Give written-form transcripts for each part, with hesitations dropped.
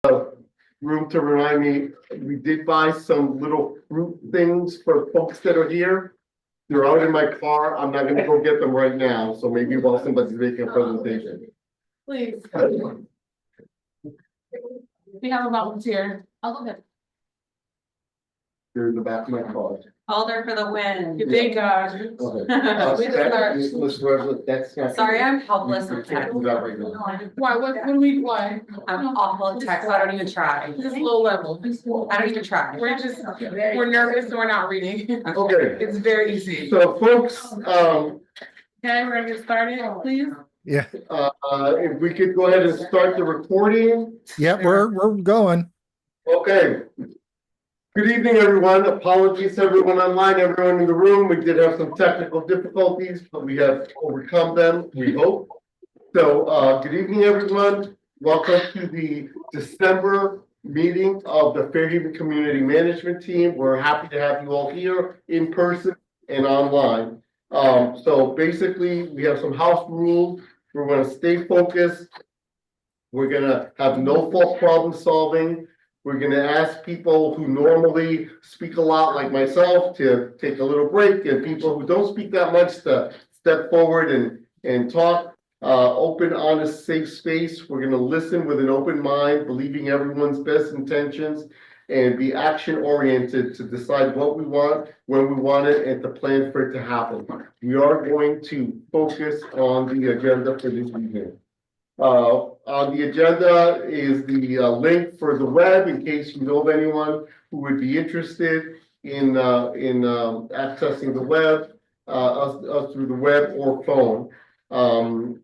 room to remind me, we did buy some little fruit things for folks that are here. They're out in my car. I'm not gonna go get them right now, so maybe while somebody's making a presentation. Please. We have a volunteer. I'll go get. They're in the back of my car. Calder for the win. Thank God. That's Sorry, I'm helpless with text. Why, why? I'm awful at text, so I don't even try. Just low level. I don't even try. We're nervous, and we're not reading. Okay, It's very easy. so folks, Okay, we're gonna get started, please. Yeah, if we could go ahead and start the recording. yeah, we're going. Okay. Good evening, everyone. Apologies to everyone online, everyone in the room. We did have some technical difficulties, but we have overcome them, we hope. So, good evening, everyone. Welcome to the December meeting of the Fairhaven Community Management Team. We're happy to have you all here in person and online. So basically, we have some house rules. We're going to stay focused. We're going to have no fault problem solving. We're going to ask people who normally speak a lot like myself to take a little break, and people who don't speak that much to step forward and talk. Open, honest, safe space. We're going to listen with an open mind, believing everyone's best intentions, and be action oriented to decide what we want, when we want it, and to plan for it to happen. We are going to focus on the agenda for this evening. On the agenda is the link for the web, in case you know of anyone who would be interested in accessing the web, us through the web or phone. Roll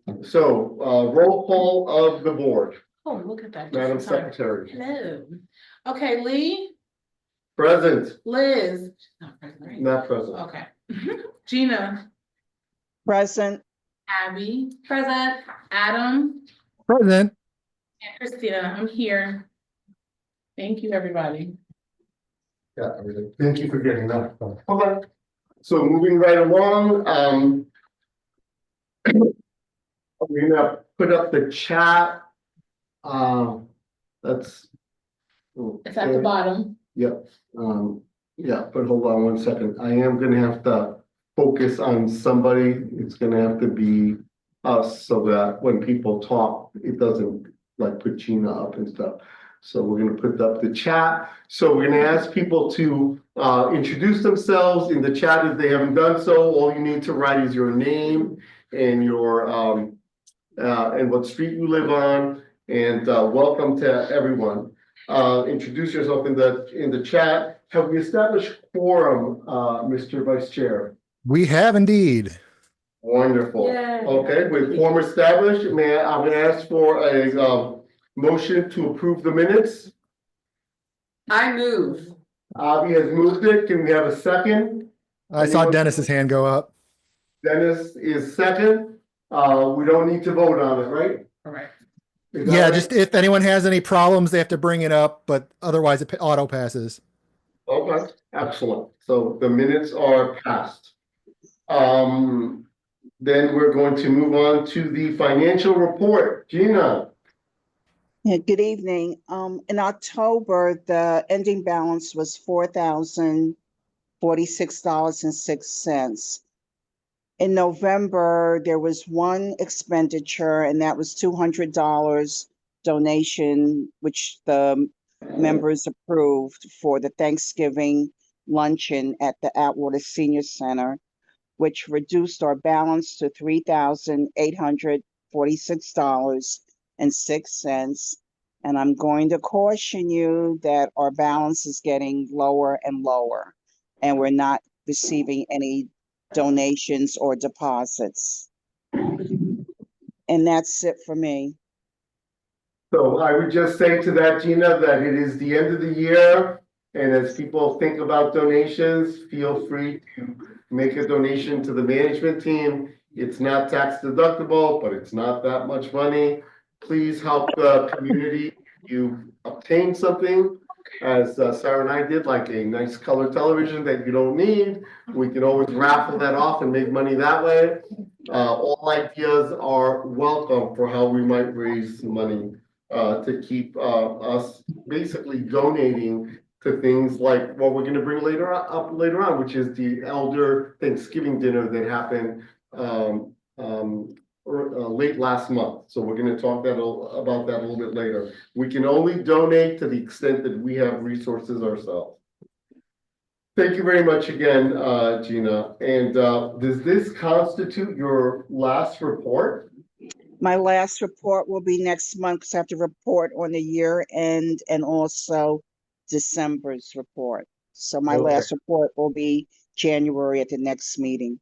call of the board. Oh, look at that. Madam Secretary. Hello. Okay, Lee, Present, Liz. Not present, right? not present. Okay. Gina, Present. Abby, Present. Adam, Present. and Christina. I'm here. Thank you, everybody. Yeah, everything. Thank you for getting that. Okay. So moving right along, we're gonna put up the chat. That's. It's at the bottom. Yep, yeah, but hold on one second. I am gonna have to focus on somebody. It's gonna have to be us so that when people talk, it doesn't like put Gina up and stuff. So we're gonna put up the chat. So we're gonna ask people to introduce themselves in the chat if they haven't done so. All you need to write is your name and your and what street you live on, and welcome to everyone. Introduce yourself in the chat. Have we established quorum, Mr. Vice Chair? We have indeed. Wonderful. Yay. Okay, with quorum established, I'm gonna ask for a motion to approve the minutes. I move. Avi has moved it. Can we have a second? I saw Dennis's hand go up. Dennis is second. We don't need to vote on it, right? All right. Is that Yeah, right? just if anyone has any problems, they have to bring it up, but otherwise it auto passes. Okay, excellent. So the minutes are passed. Then we're going to move on to the financial report. Gina, Yeah, good evening. In October, the ending balance was $4,046.06. In November, there was one expenditure, and that was $200 donation, which the members approved for the Thanksgiving luncheon at the Atwater Senior Center, which reduced our balance to $3,846.06. And I'm going to caution you that our balance is getting lower and lower, and we're not receiving any donations or deposits. And that's it for me. so I would just say to that, Gina, that it is the end of the year. And as people think about donations, feel free to make a donation to the management team. It's not tax deductible, but it's not that much money. Please help the community. You obtain something, as Sarah and I did, like a nice color television that you don't need. We can always raffle that off and make money that way. All ideas are welcome for how we might raise money to keep, us basically donating to things like what we're gonna bring later on, which is the elder Thanksgiving dinner that happened, late last month. So we're gonna talk about that a little bit later. We can only donate to the extent that we have resources ourselves. Thank you very much again, Gina. And, does this constitute your last report? My last report will be next month, because I have to report on the year end and also December's report. So my Okay. last report will be January at the next meeting.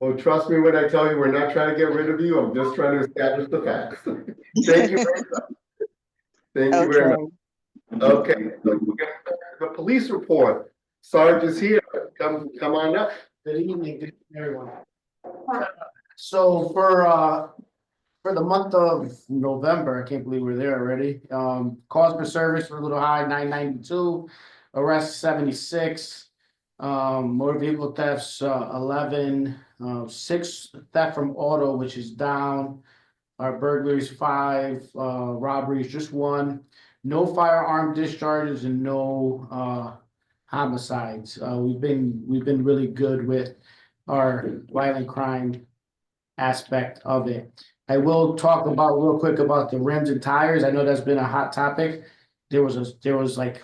Well, trust me when I tell you, we're not trying to get rid of you. I'm just trying to establish the facts. Thank you very much. Thank you very much. Okay. Okay, so we're gonna start the police report. Sarge is here. Come on up. Good evening, everyone. So for the month of November, I can't believe we're there already. Calls for service were a little high, 992, arrests 76. Motor vehicle thefts, 11, 6 theft from auto, which is down. Our burglaries 5, robberies just 1. No firearm discharges and no homicides. We've been really good with our violent crime aspect of it. I will talk about real quick about the rims and tires. I know that's been a hot topic. There was like,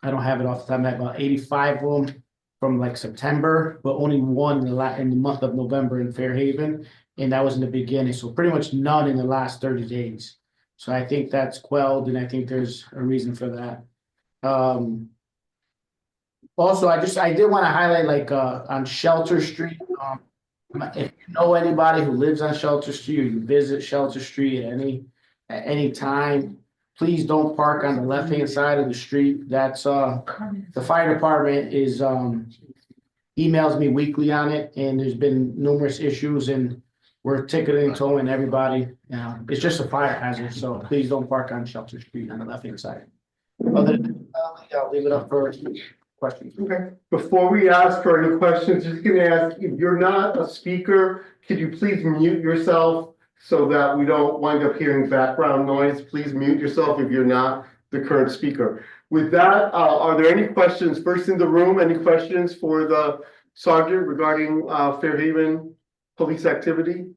I don't have it off the top of my head, about 85 of them from like September, but only one in the month of November in Fairhaven, and that was in the beginning. So pretty much none in the last 30 days. So I think that's quelled, and I think there's a reason for that. Also, I did want to highlight like on Shelter Street. If you know anybody who lives on Shelter Street or you visit Shelter Street at any time, please don't park on the left-hand side of the street. That's the fire department is emails me weekly on it, and there's been numerous issues, and we're ticketing, towing everybody. It's just a fire hazard, so please don't park on Shelter Street on the left-hand side. Other than that, I'll leave it up for questions. Okay, before we ask for any questions, just gonna ask, if you're not a speaker, could you please mute yourself so that we don't wind up hearing background noise? Please mute yourself if you're not the current speaker. With that, are there any questions first in the room? Any questions for the sergeant regarding Fairhaven police activity?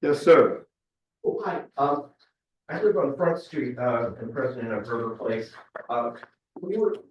Yes, sir. Oh, hi, I live on Front Street, and president of River Place. A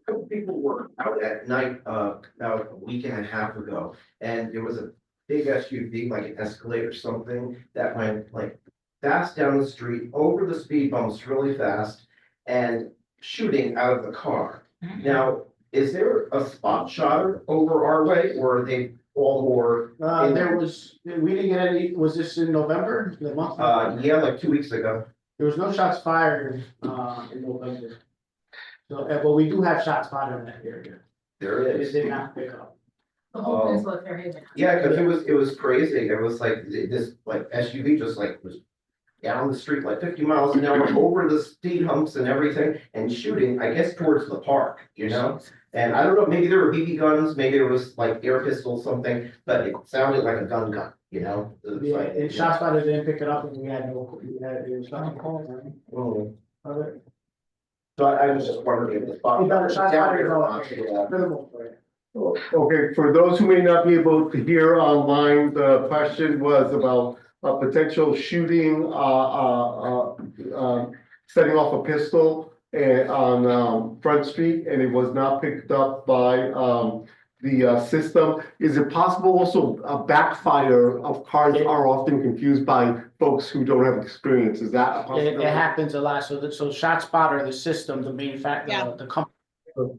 couple people were out at night, about a week and a half ago, and there was a big SUV, like an Escalade or something, that went like fast down the street, over the speed bumps really fast, and shooting out of the car. Now, is there a spot shot over our way, or are they all more? We didn't get any, was this in November, the month? Yeah, like 2 weeks ago. There was no shots fired, in November. So, but we do have shots fired in that area. There It is. did not pick up. The whole peninsula of Fairhaven. Yeah, because it was crazy. It was like this like SUV just like was down the street like 50 miles an hour over the speed humps and everything and shooting, I guess, towards the park, you know? And I don't know, maybe there were BB guns, maybe it was like air pistols, something, but it sounded like a gun, you know? It was Yeah, like, and shots fired didn't pick it up, and it was not called, right? oh. Other- So I was just wondering if the spot. It doesn't- shots down fired here is or all- not, yeah. for the most part. Okay, for those who may not be able to hear online, the question was about a potential shooting, setting off a pistol on Front Street, and it was not picked up by the system. Is it possible also a backfire of cars are often confused by folks who don't have experience? Is that a It possibility? happens a lot, so ShotSpotter, the system, the manufacturer, the company,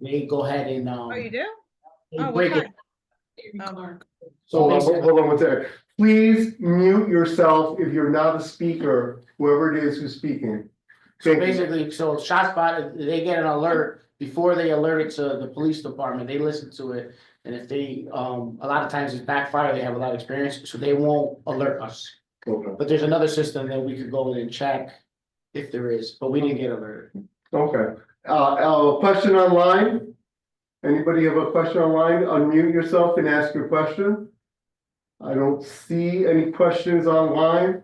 they go ahead and, Oh, you do? they Oh, what break it. kind? So Hold basically, on one second. Please mute yourself if you're not a speaker, whoever it is who's speaking. so Thank you. basically, so ShotSpotter, they get an alert before they alert it to the police department, they listen to it. And if they, a lot of times it's backfire, they have a lot of experience, so they won't alert us. Okay. But there's another system that we could go in and check if there is, but we didn't get alerted. Okay, question online? Anybody have a question online? Unmute yourself and ask your question. I don't see any questions online.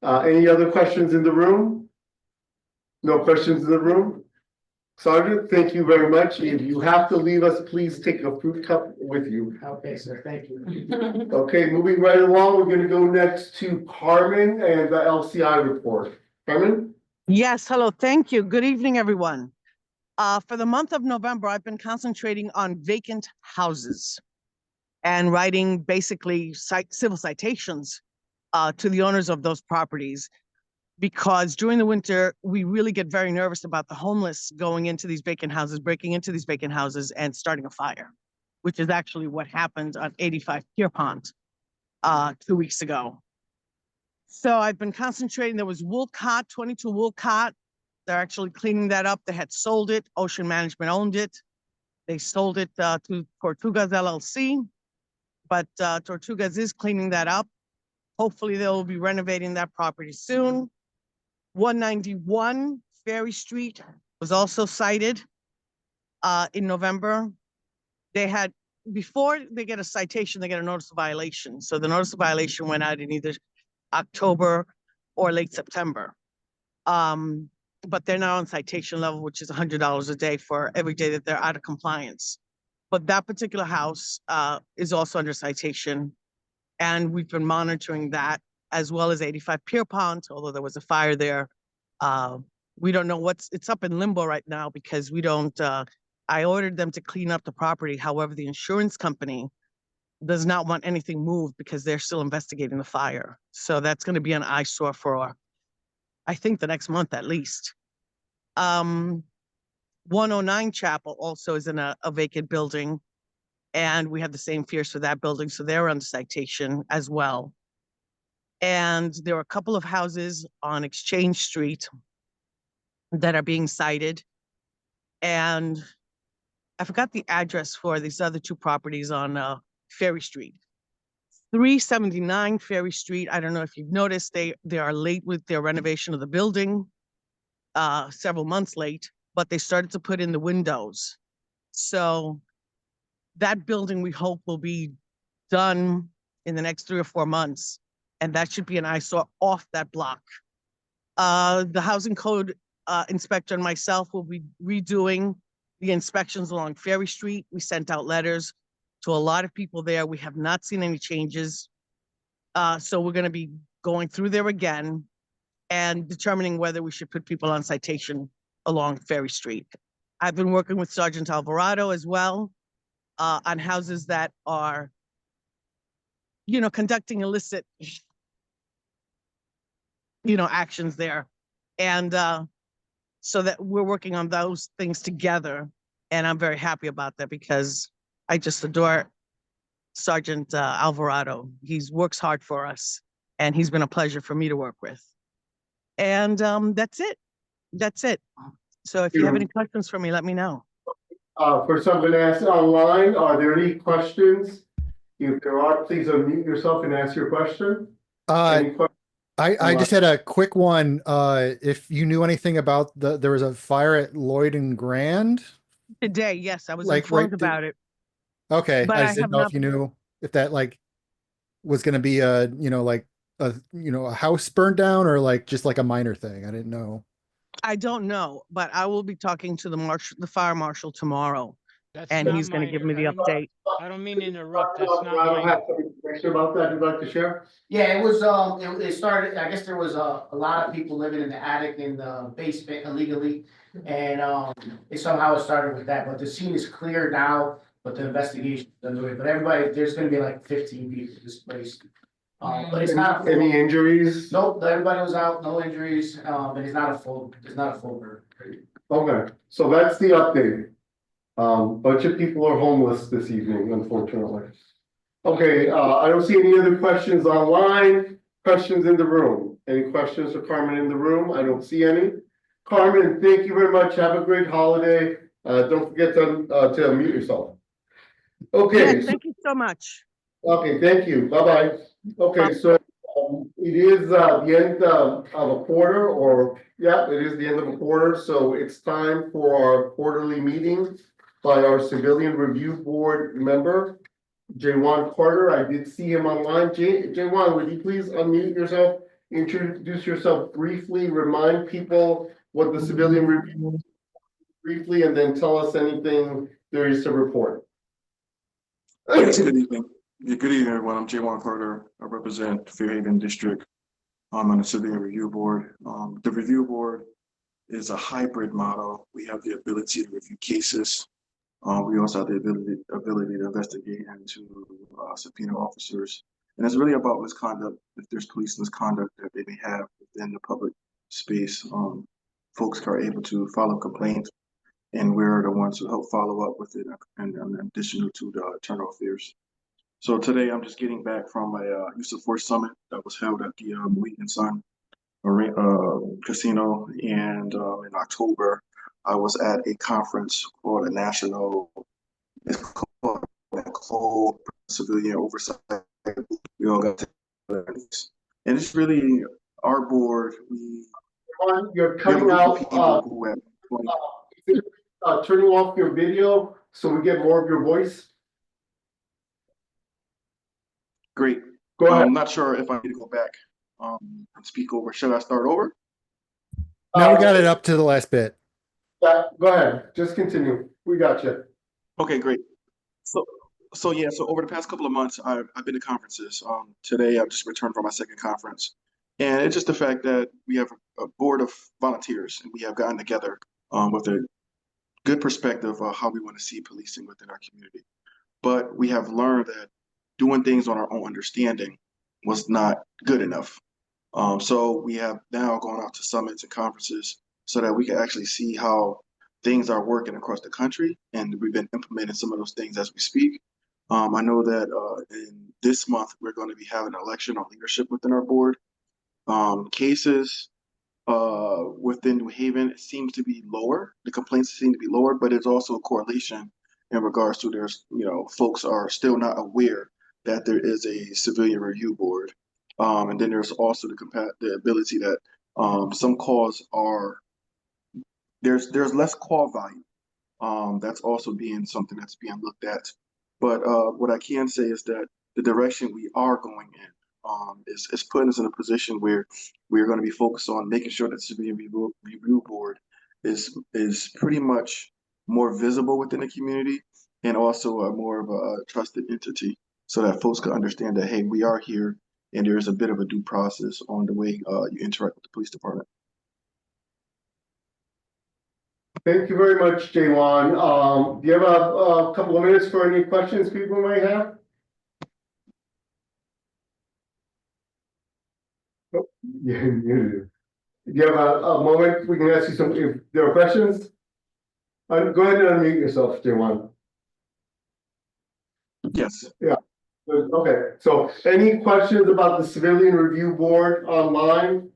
Any other questions in the room? No questions in the room? Sergeant, thank you very much. If you have to leave us, please take a fruit cup with you. Okay, sir, thank you. Okay, moving right along, we're gonna go next to Carmen and the LCI report. Carmen? Yes, hello, thank you. Good evening, everyone. For the month of November, I've been concentrating on vacant houses and writing basically civil citations to the owners of those properties. Because during the winter, we really get very nervous about the homeless going into these vacant houses, breaking into these vacant houses and starting a fire, which is actually what happened on 85 Pierpont 2 weeks ago. So I've been concentrating. There was Woolcott, 22 Woolcott. They're actually cleaning that up. They had sold it. Ocean Management owned it. They sold it to Tortugas LLC, but Tortugas is cleaning that up. Hopefully they'll be renovating that property soon. 191 Ferry Street was also cited in November. They had, before they get a citation, they get a notice of violation. So the notice of violation went out in either October or late September. But they're now on citation level, which is $100 a day for every day that they're out of compliance. But that particular house is also under citation. And we've been monitoring that, as well as 85 Pierpont, although there was a fire there. We don't know it's up in limbo right now because we don't, I ordered them to clean up the property. However, the insurance company does not want anything moved because they're still investigating the fire. So that's going to be an eyesore for, I think, the next month at least. 109 Chapel also is in a vacant building, and we have the same fears for that building. So they're under citation as well. And there are a couple of houses on Exchange Street that are being cited. And I forgot the address for these other two properties on Ferry Street. 379 Ferry Street. I don't know if you've noticed, they are late with their renovation of the building, several months late, but they started to put in the windows. So that building we hope will be done in the next 3 or 4 months. And that should be an eyesore off that block. The housing code inspector and myself will be redoing the inspections along Ferry Street. We sent out letters to a lot of people there. We have not seen any changes. So we're going to be going through there again and determining whether we should put people on citation along Ferry Street. I've been working with Sergeant Alvarado as well on houses that are, conducting illicit, actions there. And so that we're working on those things together. And I'm very happy about that because I just adore Sergeant Alvarado. He works hard for us, and he's been a pleasure for me to work with. And that's it. That's it. So if you have any questions for me, let me know. For someone to ask online, are there any questions? If there are, please unmute yourself and ask your question. Any questions? I just had a quick one. If you knew anything about there was a fire at Lloyd and Grand Today, yes, I was Like, informed right about it. Okay, But I I just didn't have know not- if you knew if that was going to be a a house burned down or just like a minor thing. I didn't know. I don't know, but I will be talking to the fire marshal tomorrow, That's and not he's going to give me minor. the update. I don't mean to interrupt. That's not I don't minor. have some information about that you'd like to share? Yeah, it was, it started, I guess there was a lot of people living in the attic in the basement illegally. And, it somehow started with that, but the scene is clear now, but the investigation is underway. But everybody, there's gonna be like 15 people displaced. But it's not. Any injuries? Nope, everybody was out, no injuries, and it's not a full burn. Okay, so that's the update. Bunch of people are homeless this evening, unfortunately. Okay, I don't see any other questions online. Questions in the room? Any questions for Carmen in the room? I don't see any. Carmen, thank you very much. Have a great holiday. Don't forget to unmute yourself. Okay. Yes, thank you so much. Okay, thank you. Bye-bye. Okay, so it is the end of a quarter, it is the end of a quarter, so it's time for our quarterly meeting by our Civilian Review Board member, Jaywan Carter. I did see him online. Jaywan, would you please unmute yourself, introduce yourself briefly, remind people what the civilian review is briefly, and then tell us anything there is to report. Yes, good evening. Yeah, good evening, everyone. I'm Jaywan Carter. I represent Fairhaven District. I'm on the Civilian Review Board. The review board is a hybrid model. We have the ability to review cases. We also have the ability to investigate and to subpoena officers. And it's really about misconduct. If there's police misconduct that they may have within the public space, folks are able to file a complaint, and we're the ones who help follow up with it, and additional to the internal affairs. So today I'm just getting back from a use of force summit that was held at the Mohegan Sun Casino, and in October I was at a conference called the National, it's called Civilian Oversight. We all got to, and it's really our board. You're cutting out, turning off your video so we get more of your voice. Great. Go ahead. I'm not sure if I need to go back and speak over. Should I start over? Now we got it up to the last bit. Go ahead, just continue. We got you. Okay, great. So yeah, so over the past couple of months, I've been to conferences. Today I've just returned from my second conference, and it's just the fact that we have a board of volunteers, and we have gotten together with a good perspective of how we want to see policing within our community. But we have learned that doing things on our own understanding was not good enough. So we have now gone out to summits and conferences so that we can actually see how things are working across the country, and we've been implementing some of those things as we speak. I know that in this month we're going to be having an election on leadership within our board. Cases within New Haven seems to be lower. The complaints seem to be lower, but it's also a correlation in regards to there's, folks are still not aware that there is a civilian review board. And then there's also the ability that some calls are, there's less call volume. That's also being something that's being looked at. But what I can say is that the direction we are going in is putting us in a position where we're going to be focused on making sure that the civilian review board is pretty much more visible within the community, and also more of a trusted entity, so that folks can understand that, hey, we are here, and there is a bit of a due process on the way you interact with the police department. Thank you very much, Jaywan. Do you have a couple of minutes for any questions people might have? Oh, yeah, you do. Do you have a moment we can ask you some, if there are questions? Go ahead and unmute yourself, Jaywan. Yes. Okay, so any questions about the Civilian Review Board online?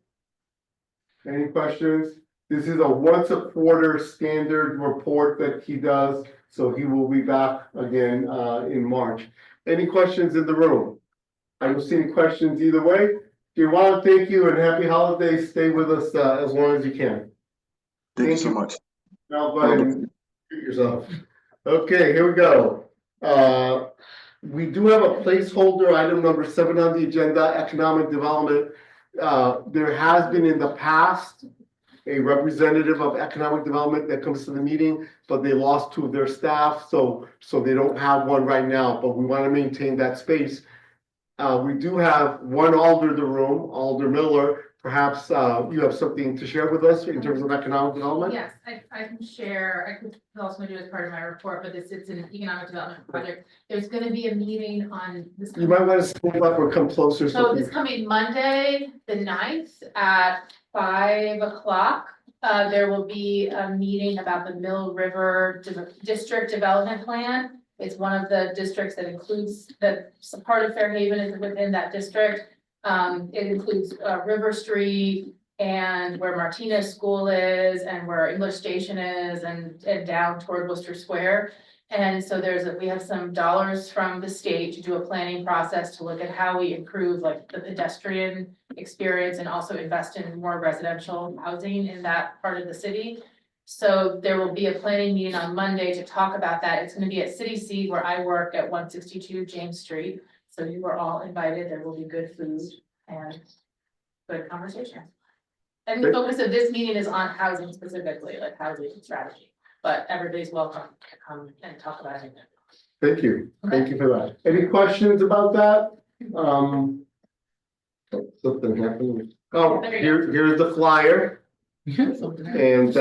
Any questions? This is a once a quarter standard report that he does, so he will be back again in March. Any questions in the room? I don't see any questions either way. Jaywan, thank you and happy holidays. Stay with us as long as you can. Thank you so much. Now go ahead and mute yourself. Okay, here we go. We do have a placeholder, item number 7 on the agenda, economic development. There has been in the past a representative of economic development that comes to the meeting, but they lost 2 of their staff, so they don't have one right now, but we want to maintain that space. We do have one Alder in the room, Alder Miller. Perhaps you have something to share with us in terms of economic development? Yes, I can share, I could also do as part of my report, but it's an economic development project. There's gonna be a meeting on this. You might want to stand up or come closer. So this coming Monday, the 9th at 5 o'clock. There will be a meeting about the Mill River District Development Plan. It's one of the districts that includes, that part of Fairhaven is within that district. It includes River Street and where Martinez School is and where English Station is and down toward Worcester Square. And so we have some dollars from the state to do a planning process to look at how we improve like the pedestrian experience and also invest in more residential housing in that part of the city. So there will be a planning meeting on Monday to talk about that. It's gonna be at City Seed where I work at 162 James Street. So you are all invited. There will be good food and good conversation. And the focus of this meeting is on housing specifically, like housing strategy, but everybody's welcome to come and talk about it. Thank you for that. Any questions about that? Something happened. Oh, here's the flyer, and,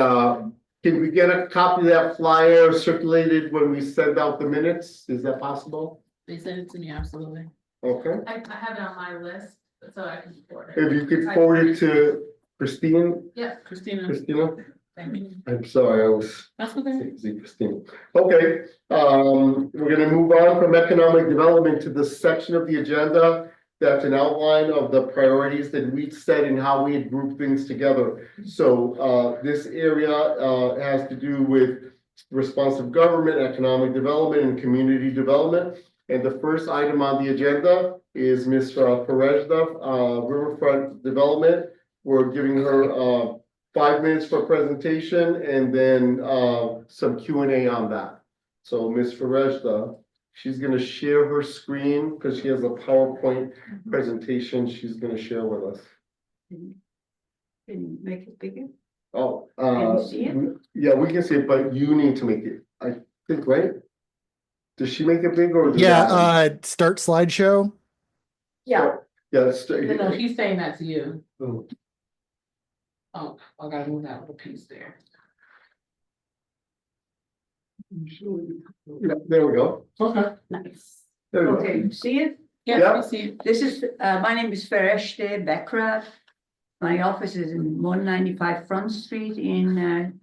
can we get a copy of that flyer circulated when we send out the minutes? Is that possible? They sent it to me, absolutely. Okay, I have it on my list, so I can forward it. if you could forward it to Christine, Christina, thank you. I'm sorry, I was. That's okay. Christina. Okay, we're gonna move on from economic development to the section of the agenda. That's an outline of the priorities that we set and how we had grouped things together. So, this area, has to do with responsive government, economic development, and community development. And the first item on the agenda is Ms. Perezda, Riverfront Development. We're giving her, 5 minutes for presentation and then some Q&A on that. So Ms. Ferejda, she's gonna share her screen because she has a PowerPoint presentation she's gonna share with us. Can you make it bigger? Oh, Can you see it? yeah, we can see it, but you need to make it, I think, right? Does she make it big or? does Yeah, that- start slideshow. Yeah, Yeah, it's. No, she's saying that to you. Oh. Oh, I gotta move that little piece there. Yeah, there we go. Okay. Nice. There we go. Okay, you see it? Yeah. Yes, we see. This is, my name is Fereshte Bekra. My office is in 195 Front Street in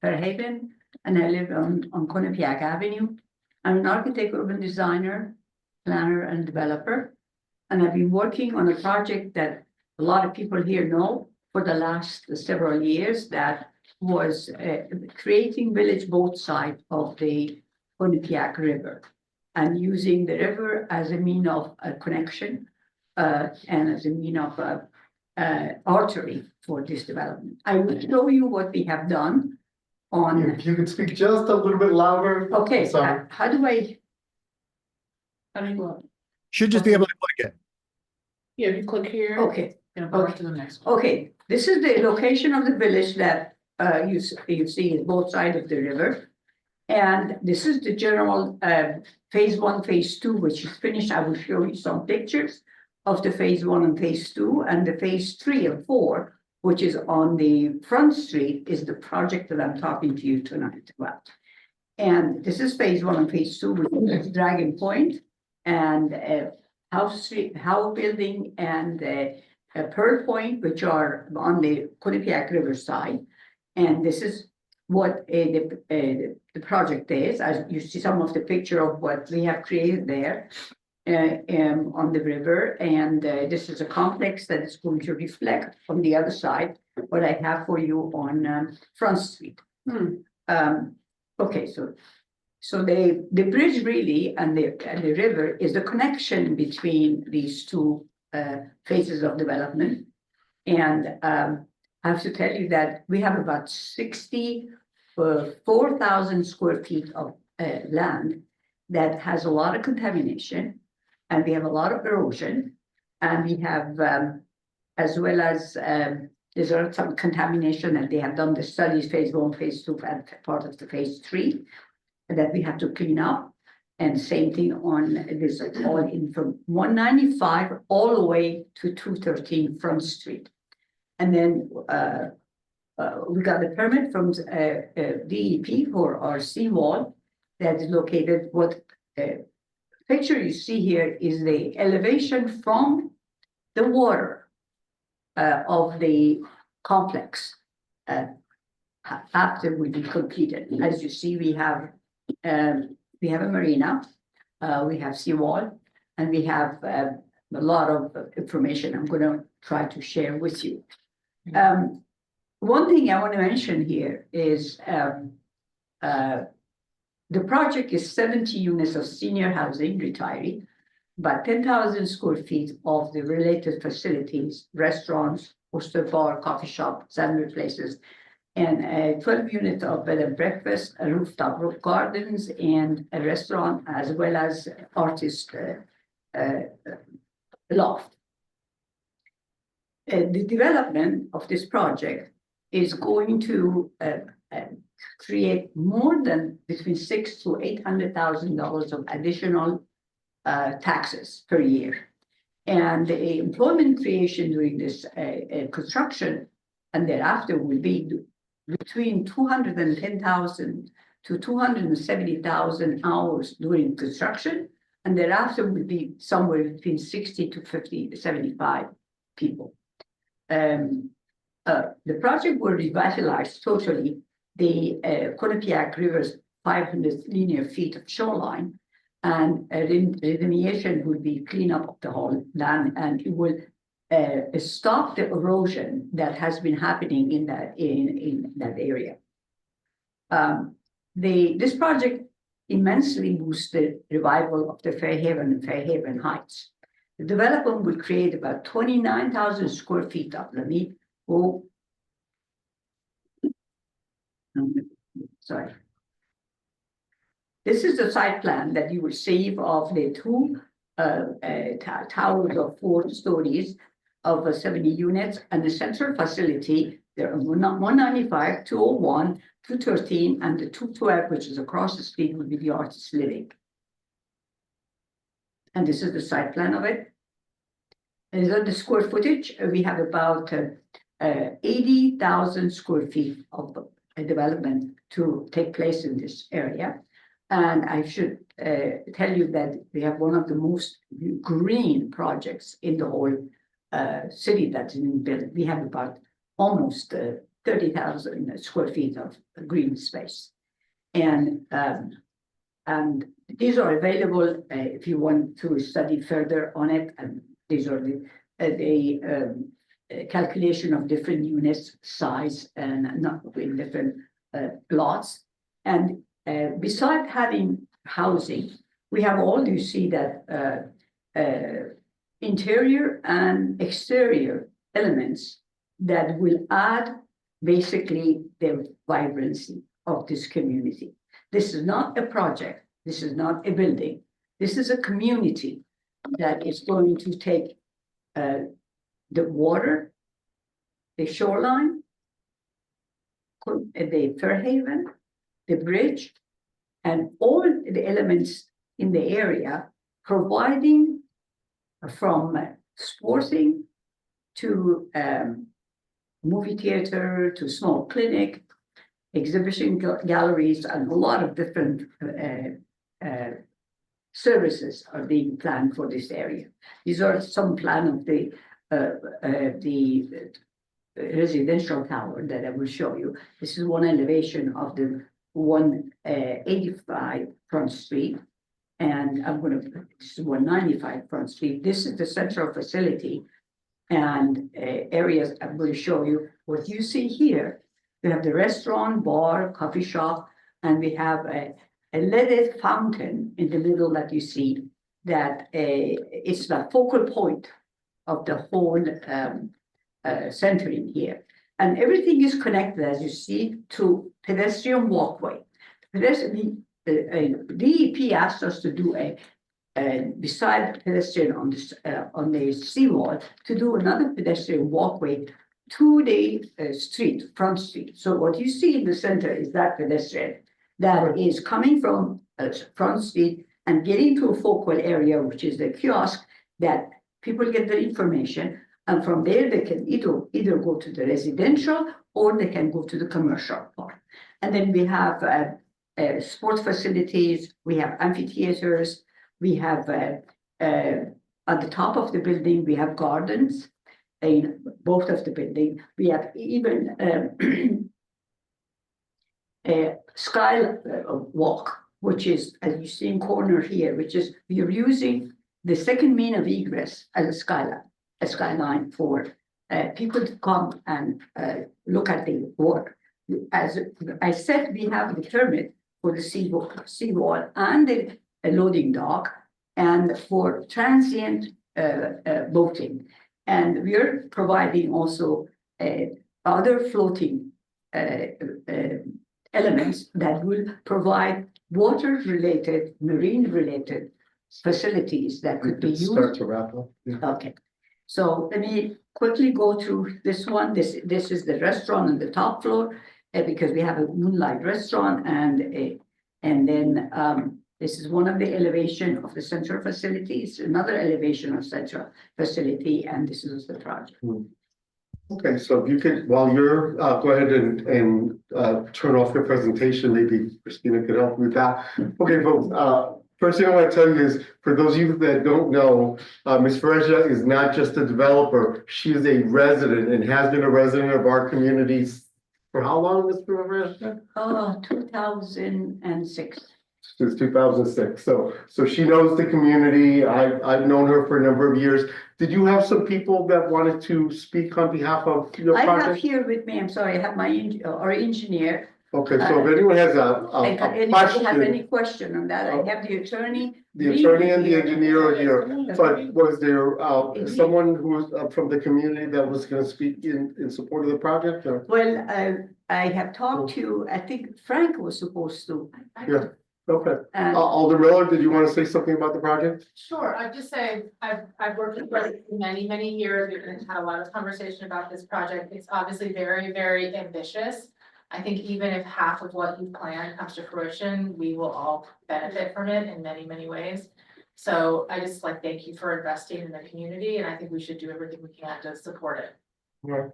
Fairhaven, and I live on Quinnipiac Avenue. I'm an architect, urban designer, planner, and developer. And I've been working on a project that a lot of people here know for the last several years, that was creating village both sides of the Quinnipiac River and using the river as a mean of connection and as a mean of artery for this development. I will show you what we have done on. If you could speak just a little bit louder. Okay, Sorry. how do I? How do you go? Should just be able to click it. Yeah, if you click here. Okay, It'll go right to the next one. okay. This is the location of the village that you see both sides of the river. And this is the general phase 1, phase 2, which is finished. I will show you some pictures of the phase 1 and phase 2, and the phase 3 and 4, which is on the front street, is the project that I'm talking to you tonight about. And this is phase 1 and phase 2, which is Dragon Point and House Building and Pearl Point, which are on the Quinnipiac River side. And this is what the project is, as you see some of the picture of what we have created there on the river. And this is a complex that is going to reflect on the other side what I have for you on Front Street. Okay, so the bridge really and the river is the connection between these two phases of development. And I have to tell you that we have about 64,000 square feet of land that has a lot of contamination, and we have a lot of erosion, and we have as well as there's some contamination, and they have done the studies phase 1, phase 2, and part of the phase 3 that we have to clean up. And same thing on this, all in from 195 all the way to 213 Front Street. And then we got the permit from DEP for our seawall that is located. What picture you see here is the elevation from the water of the complex after we be completed. As you see, we have a marina, we have seawall, and we have a lot of information I'm going to try to share with you. One thing I want to mention here is the project is 70 units of senior housing retiree, but 10,000 square feet of the related facilities, restaurants, oyster bar, coffee shop, sandwich places, and 12 units of bed and breakfast, a rooftop roof gardens, and a restaurant, as well as artist loft. The development of this project is going to create more than between $600,000 to $800,000 of additional taxes per year. And the employment creation during this construction and thereafter will be between 210,000 to 270,000 hours during construction, and thereafter will be somewhere between 60 to 50, 75 people. The project will revitalize totally the Quinnipiac River's 500 linear feet of shoreline, and remediation will be cleanup of the whole land, and it will stop the erosion that has been happening in that area. This project immensely boosts the revival of the Fairhaven and Fairhaven Heights. The development will create about 29,000 square feet of sorry. This is the site plan that you will see of the two towers of 4 stories of 70 units, and the central facility, there are 195, 201, 213, and the 212, which is across the street, will be the artist living. And this is the site plan of it. And the square footage, we have about 80,000 square feet of development to take place in this area. And I should tell you that we have one of the most green projects in the whole city that's been built. We have about almost 30,000 square feet of green space. And these are available if you want to study further on it. And these are the calculation of different units, size, and not in different plots. And besides having housing, we have all, you see that interior and exterior elements that will add basically the vibrancy of this community. This is not a project. This is not a building. This is a community that is going to take the water, the shoreline, the Fairhaven, the bridge, and all the elements in the area, providing from sporting to movie theater to small clinic, exhibition galleries, and a lot of different services are being planned for this area. These are some plan of the residential tower that I will show you. This is one elevation of the 185 Front Street, and this is 195 Front Street. This is the central facility and areas I'm going to show you. What you see here, we have the restaurant, bar, coffee shop, and we have a leaded fountain in the middle that you see that it's the focal point of the whole center in here. And everything is connected, as you see, to pedestrian walkway. DEP asked us to do beside pedestrian on the seawall, to do another pedestrian walkway to the front street. So what you see in the center is that pedestrian that is coming from Front Street and getting to a focal area, which is the kiosk, that people get the information, and from there they can either go to the residential or they can go to the commercial part. And then we have sports facilities, we have amphitheaters, we have at the top of the building, we have gardens in both of the building. We have even a skywalk, which is, as you see in corner here, which is we're using the second mean of egress as a skyline for people to come and look at the water. As I said, we have the permit for the seawall and the loading dock, and for transient boating. And we're providing also other floating elements that will provide water-related, marine-related facilities that could be used. Start to wrap up. Okay, so let me quickly go through this one. This is the restaurant on the top floor, because we have a moonlight restaurant and then, this is one of the elevation of the central facilities, another elevation of central facility, and this is the project. Okay, so if you could, while you're, go ahead and turn off your presentation, maybe Christina could help with that. Okay, but first thing I want to tell you is, for those of you that don't know, Ms. Ferreja is not just a developer, she is a resident and has been a resident of our communities for how long, Ms. Ferreja? 2006. Since 2006, so she knows the community. I've known her for a number of years. Did you have some people that wanted to speak on behalf of your I have project? here with me, I'm sorry, I have our engineer. Okay, so if anyone has a Anybody have any question, question on that? I have the attorney. the attorney and the engineer are here. But was there someone who was from the community that was going to speak in support of the project? Or? Well, I have talked to, I think Frank was supposed to. Yeah. Okay. And Alder Miller, did you want to say something about the project? Sure, I'd just say, I've worked with Brett for many, many years. We've had a lot of conversation about this project. It's obviously very, very ambitious. I think even if half of what you planned comes to fruition, we will all benefit from it in many, many ways. So I just thank you for investing in the community, and I think we should do everything we can to support it. Right.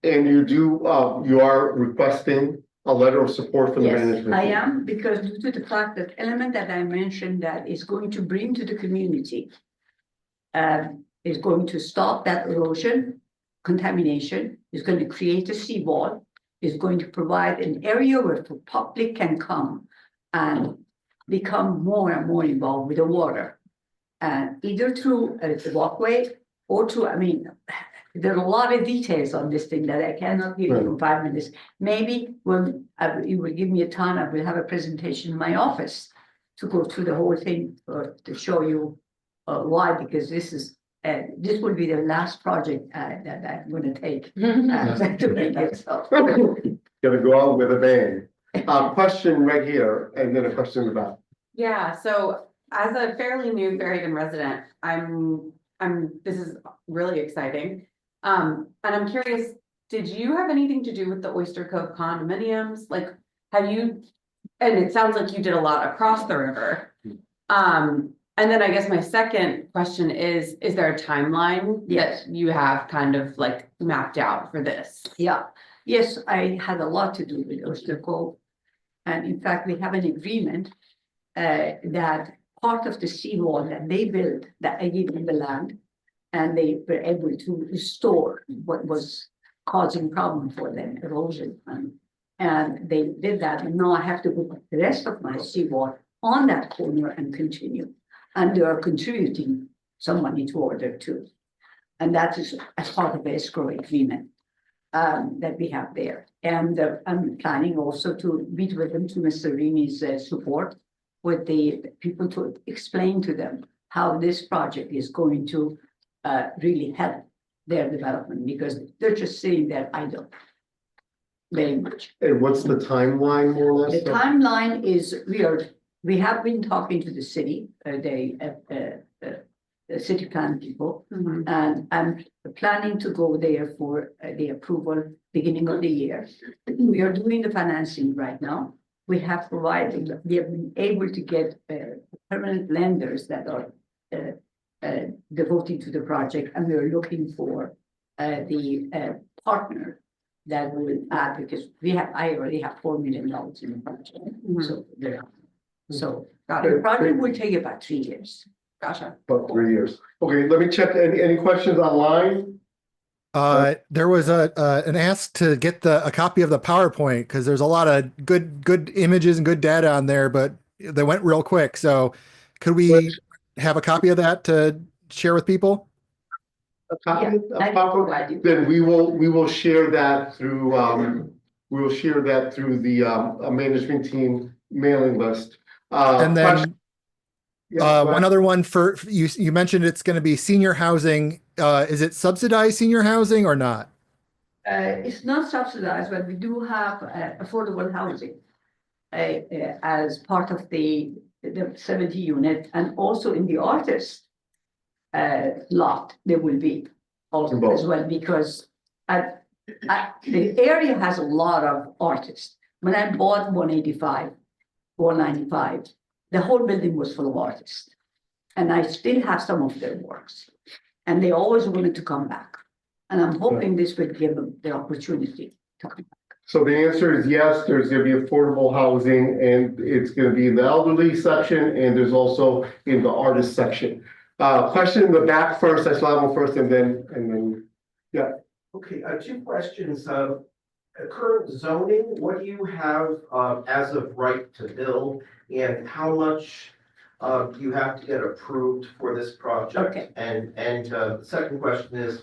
And you are requesting a letter of support from the yes, management. I team. am, because due to the fact that element that I mentioned that is going to bring to the community, is going to stop that erosion, contamination, is going to create a seawall, is going to provide an area where the public can come and become more and more involved with the water. And either through the walkway or through, I mean, there are a lot of details on this thing that I cannot give you in 5 minutes. Maybe when you will give me a time, I will have a presentation in my office to go through the whole thing to show you why, because this will be the last project that I'm going to take to make it. So. Gonna go out with a bang. Question right here, and then a question about. Yeah, so as a fairly new Fairhaven resident, this is really exciting. And I'm curious, did you have anything to do with the Oyster Cove condominiums? Like, have you, and it sounds like you did a lot across the river. And then I guess my second question is there a timeline that you have kind of mapped out for this? Yeah, yes, I had a lot to do with Oyster Cove. And in fact, we have an agreement that part of the seawall that they built, that I gave them the land, and they were able to restore what was causing problem for them, erosion. And they did that, and now I have to put the rest of my seawall on that corner and continue. And they are contributing some money toward it too. And that is as part of the escrow agreement that we have there. And I'm planning also to meet with them, to Mr. Rini's support, with the people, to explain to them how this project is going to really help their development, because they're just sitting there idle very much. And what's the timeline more or less? The timeline is we have been talking to the city, the city plan people, and I'm planning to go there for the approval beginning of the year. We are doing the financing right now. We have been able to get permanent lenders that are devoted to the project, and we are looking for the partner that will add, because I already have $4 million in the project. So the project will take about 3 years. Gotcha. About 3 years. Okay, let me check. Any questions online? There was an ask to get a copy of the PowerPoint, because there's a lot of good images and good data on there, but they went real quick. So could we have a copy of that to share with people? A copy? Yeah, I can provide you. Then we will share that through the management team mailing list. And then one other one for you. You mentioned it's going to be senior housing. Is it subsidized senior housing or not? It's not subsidized, but we do have affordable housing as part of the 70 unit, and also in the artist lot there will be also Both. as well, because the area has a lot of artists. When I bought 185, 195, the whole building was full of artists. And I still have some of their works. And they always wanted to come back. And I'm hoping this will give them the opportunity to come back. So the answer is yes, there's gonna be affordable housing and it's gonna be in the elderly section and there's also in the artist section. Question in the back first, I saw that one first and then, Okay, two questions. Current zoning, what do you have as of right to build? And how much you have to get approved for this project? Okay. And the second question is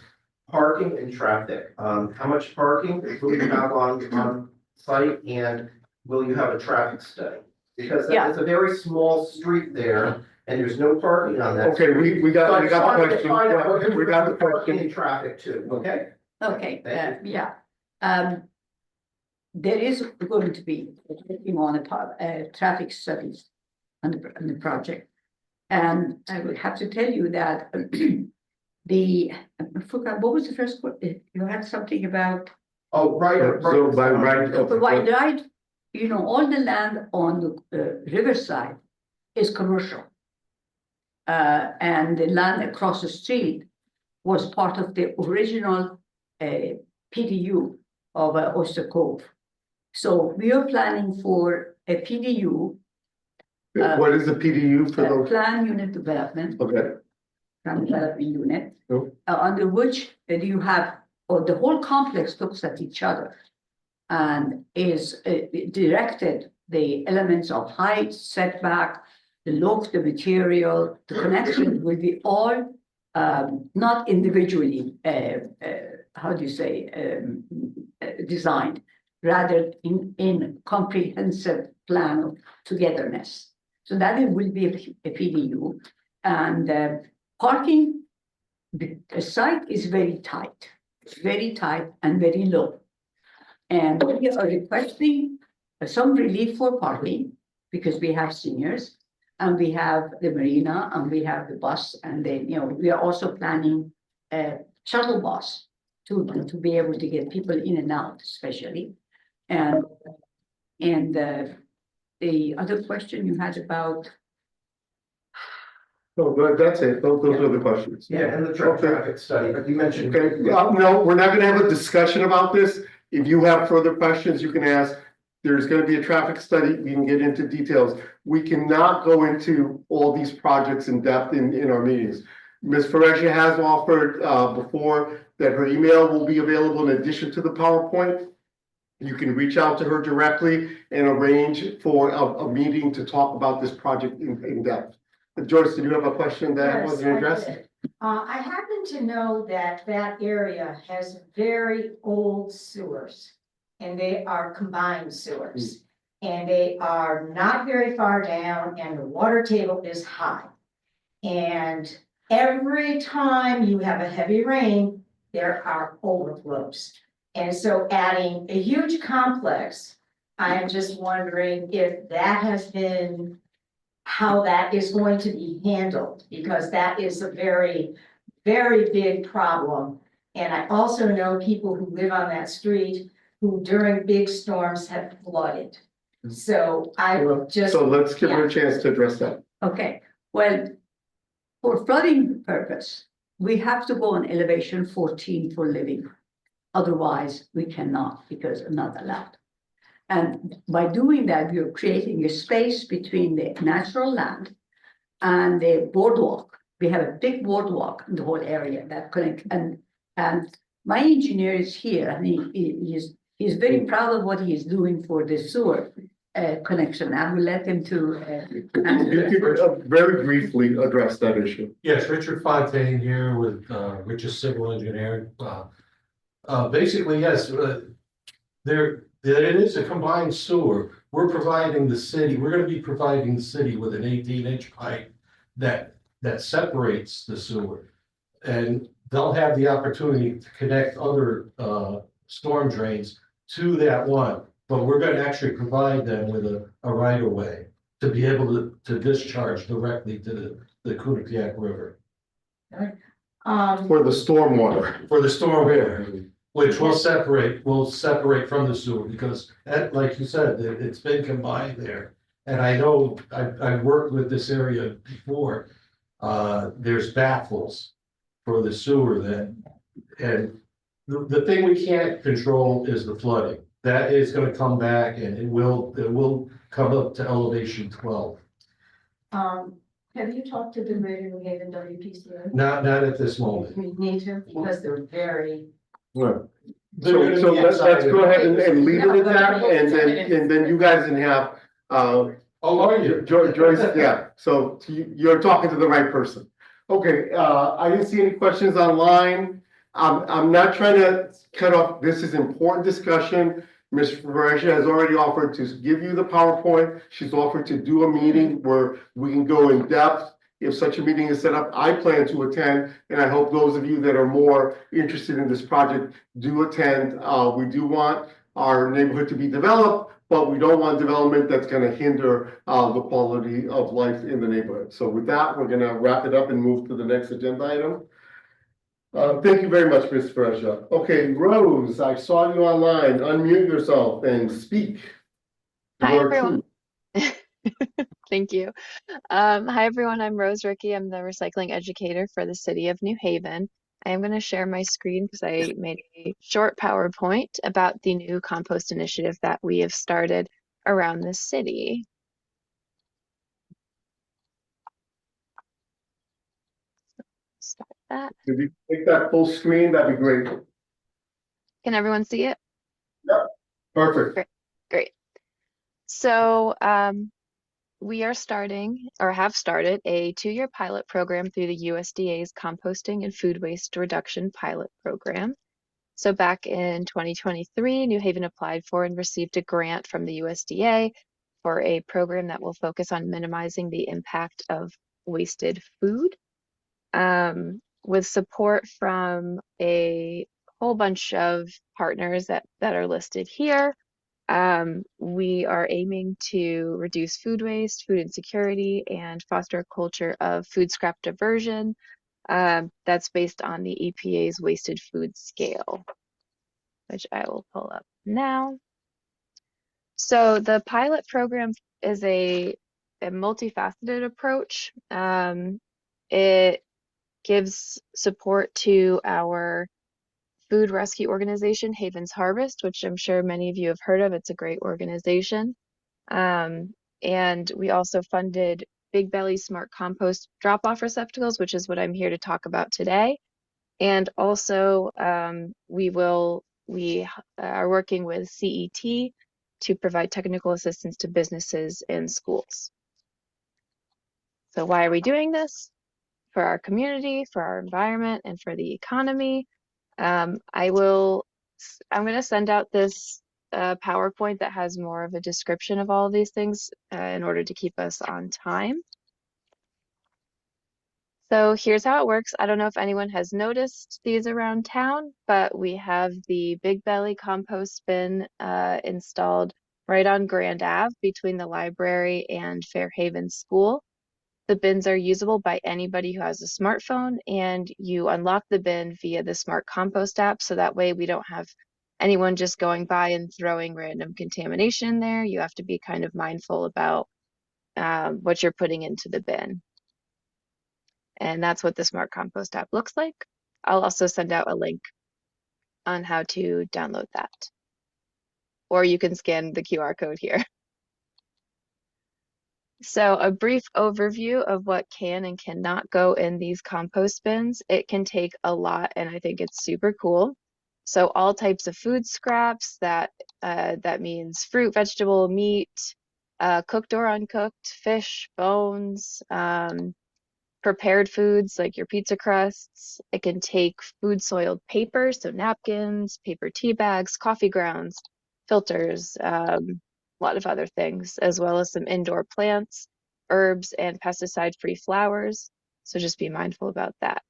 parking and traffic. How much parking will you have on site and will you have a traffic study? Because Yeah. that is a very small street there and there's no parking on that. okay, street. we So I got just the wanted to question. find out what Yeah, we got the parking question. and traffic too, okay? Okay, Thank yeah. There is going to be working on traffic studies on the project. And I will have to tell you that I forgot, what was the first one? You had something about Oh, right. So by right. the wide right, you know, all the land on the riverside is commercial. And the land across the street was part of the original PDU of Oyster Cove. So we are planning for a PDU, What is the PDU for those? Plan Unit Development, Okay, Plan Development Unit, Cool. under which you have, or the whole complex looks at each other and is directed the elements of height, setback, the look, the material, the connection will be all not individually, how do you say, designed, rather in comprehensive plan of togetherness. So that it will be a PDU, and parking, the site is very tight and very low. And we are requesting some relief for parking because we have seniors and we have the marina and we have the bus, and then, you know, we are also planning a shuttle bus to be able to get people in and out, especially. And the other question you had about. so but that's it, those are the questions. Yeah, and the traffic study, but you mentioned. Okay, no, we're not gonna have a discussion about this. If you have further questions, you can ask. There's gonna be a traffic study, we can get into details. We cannot go into all these projects in depth in our meetings. Ms. Ferregia has offered before that her email will be available in addition to the PowerPoint. You can reach out to her directly and arrange for a meeting to talk about this project in depth. Joyce, did you have a question that Yes, wasn't I addressed? did. I happen to know that that area has very old sewers. And they are combined sewers. And they are not very far down and the water table is high. And every time you have a heavy rain, there are overflows. And so adding a huge complex, I am just wondering if that has been how that is going to be handled, because that is a very, very big problem. And I also know people who live on that street who during big storms have flooded. So I just. So let's give her yeah. a chance to address that. Okay, well, for flooding purpose, we have to go on elevation 14 for living. Otherwise, we cannot because it's not allowed. And by doing that, we are creating a space between the natural land and the boardwalk. We have a big boardwalk in the whole area that connect, and my engineer is here, and he's very proud of what he is doing for the sewer connection. I will let him to You could very briefly address that issue. Yes, Richard Fontaine here with Richard Civil Engineering. Basically, yes, it is a combined sewer. We're providing the city, we're gonna be providing the city with an 18-inch pipe that separates the sewer. And they'll have the opportunity to connect other storm drains to that one. But we're gonna actually provide them with a right of way to be able to discharge directly to the Quinnipiac River. For the stormwater. for the stormwater, which will separate from the sewer because like you said, it's been combined there. And I know I've worked with this area before. There's baffles for the sewer and the thing we can't control is the flooding. That is gonna come back and it will come up to elevation 12. Have you talked to the Greater New Haven WPCA? Not at this moment. We need to, because they're very. Right. They're So, gonna so be let's outside go of- ahead and leave it at that, and then you guys can have, Oh, are you? Joyce, yeah, so you're talking to the right person. Okay, I didn't see any questions online. I'm not trying to cut off, this is important discussion. Ms. Varesha has already offered to give you the PowerPoint. She's offered to do a meeting where we can go in depth. If such a meeting is set up, I plan to attend, and I hope those of you that are more interested in this project do attend. We do want our neighborhood to be developed, but we don't want development that's gonna hinder the quality of life in the neighborhood. So with that, we're gonna wrap it up and move to the next agenda item. Thank you very much, Ms. Fresha. Okay, Rose, I saw you online. Unmute yourself and speak. Hi, You are everyone. true. Thank you. Hi, everyone. I'm Rose Ricky. I'm the recycling educator for the city of New Haven. I am going to share my screen because I made a short PowerPoint about the new compost initiative that we have started around the city. Start that. If you take that full screen, that'd be great. Can everyone see it? Yep, perfect. Great. So, we are starting or have started a 2-year pilot program through the USDA's Composting and Food Waste Reduction Pilot Program. So back in 2023, New Haven applied for and received a grant from the USDA for a program that will focus on minimizing the impact of wasted food. With support from a whole bunch of partners that are listed here. We are aiming to reduce food waste, food insecurity, and foster a culture of food scrap diversion. That's based on the EPA's wasted food scale, which I will pull up now. So the pilot program is a multifaceted approach. It gives support to our food rescue organization, Haven's Harvest, which I'm sure many of you have heard of. It's a great organization. And we also funded Big Belly Smart Compost drop-off receptacles, which is what I'm here to talk about today. And also, we are working with CET to provide technical assistance to businesses and schools. So why are we doing this? For our community, for our environment, and for the economy. I'm going to send out this PowerPoint that has more of a description of all of these things in order to keep us on time. So here's how it works. I don't know if anyone has noticed these around town, but we have the Big Belly compost bin installed right on Grand Ave between the library and Fairhaven School. The bins are usable by anybody who has a smartphone, and you unlock the bin via the Smart Compost app. So that way we don't have anyone just going by and throwing random contamination in there. You have to be kind of mindful about what you're putting into the bin. And that's what the Smart Compost app looks like. I'll also send out a link on how to download that. Or you can scan the QR code here. So a brief overview of what can and cannot go in these compost bins. It can take a lot, and I think it's super cool. So all types of food scraps, that means fruit, vegetable, meat, cooked or uncooked, fish, bones, prepared foods like your pizza crusts. It can take food soiled paper, so napkins, paper tea bags, coffee grounds, filters, a lot of other things, as well as some indoor plants, herbs, and pesticide-free flowers. So just be mindful about that.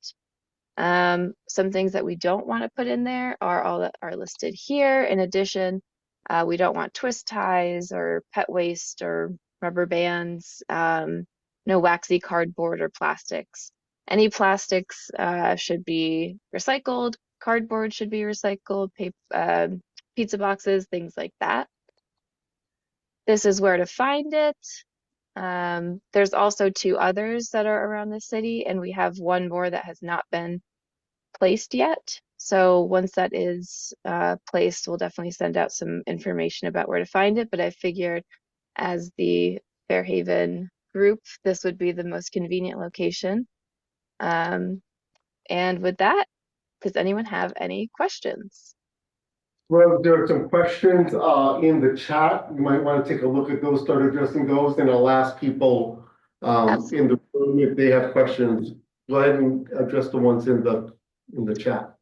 Some things that we don't want to put in there are all that are listed here. In addition, we don't want twist ties or pet waste or rubber bands, no waxy cardboard or plastics. Any plastics should be recycled, cardboard should be recycled, pizza boxes, things like that. This is where to find it. There's also 2 others that are around the city, and we have 1 more that has not been placed yet. So once that is placed, we'll definitely send out some information about where to find it. But I figured as the Fairhaven group, this would be the most convenient location. And with that, does anyone have any questions? Well, there are some questions in the chat. You might want to take a look at those, start addressing those, and I'll ask people in the room if they have questions. Go ahead and address the ones in the chat.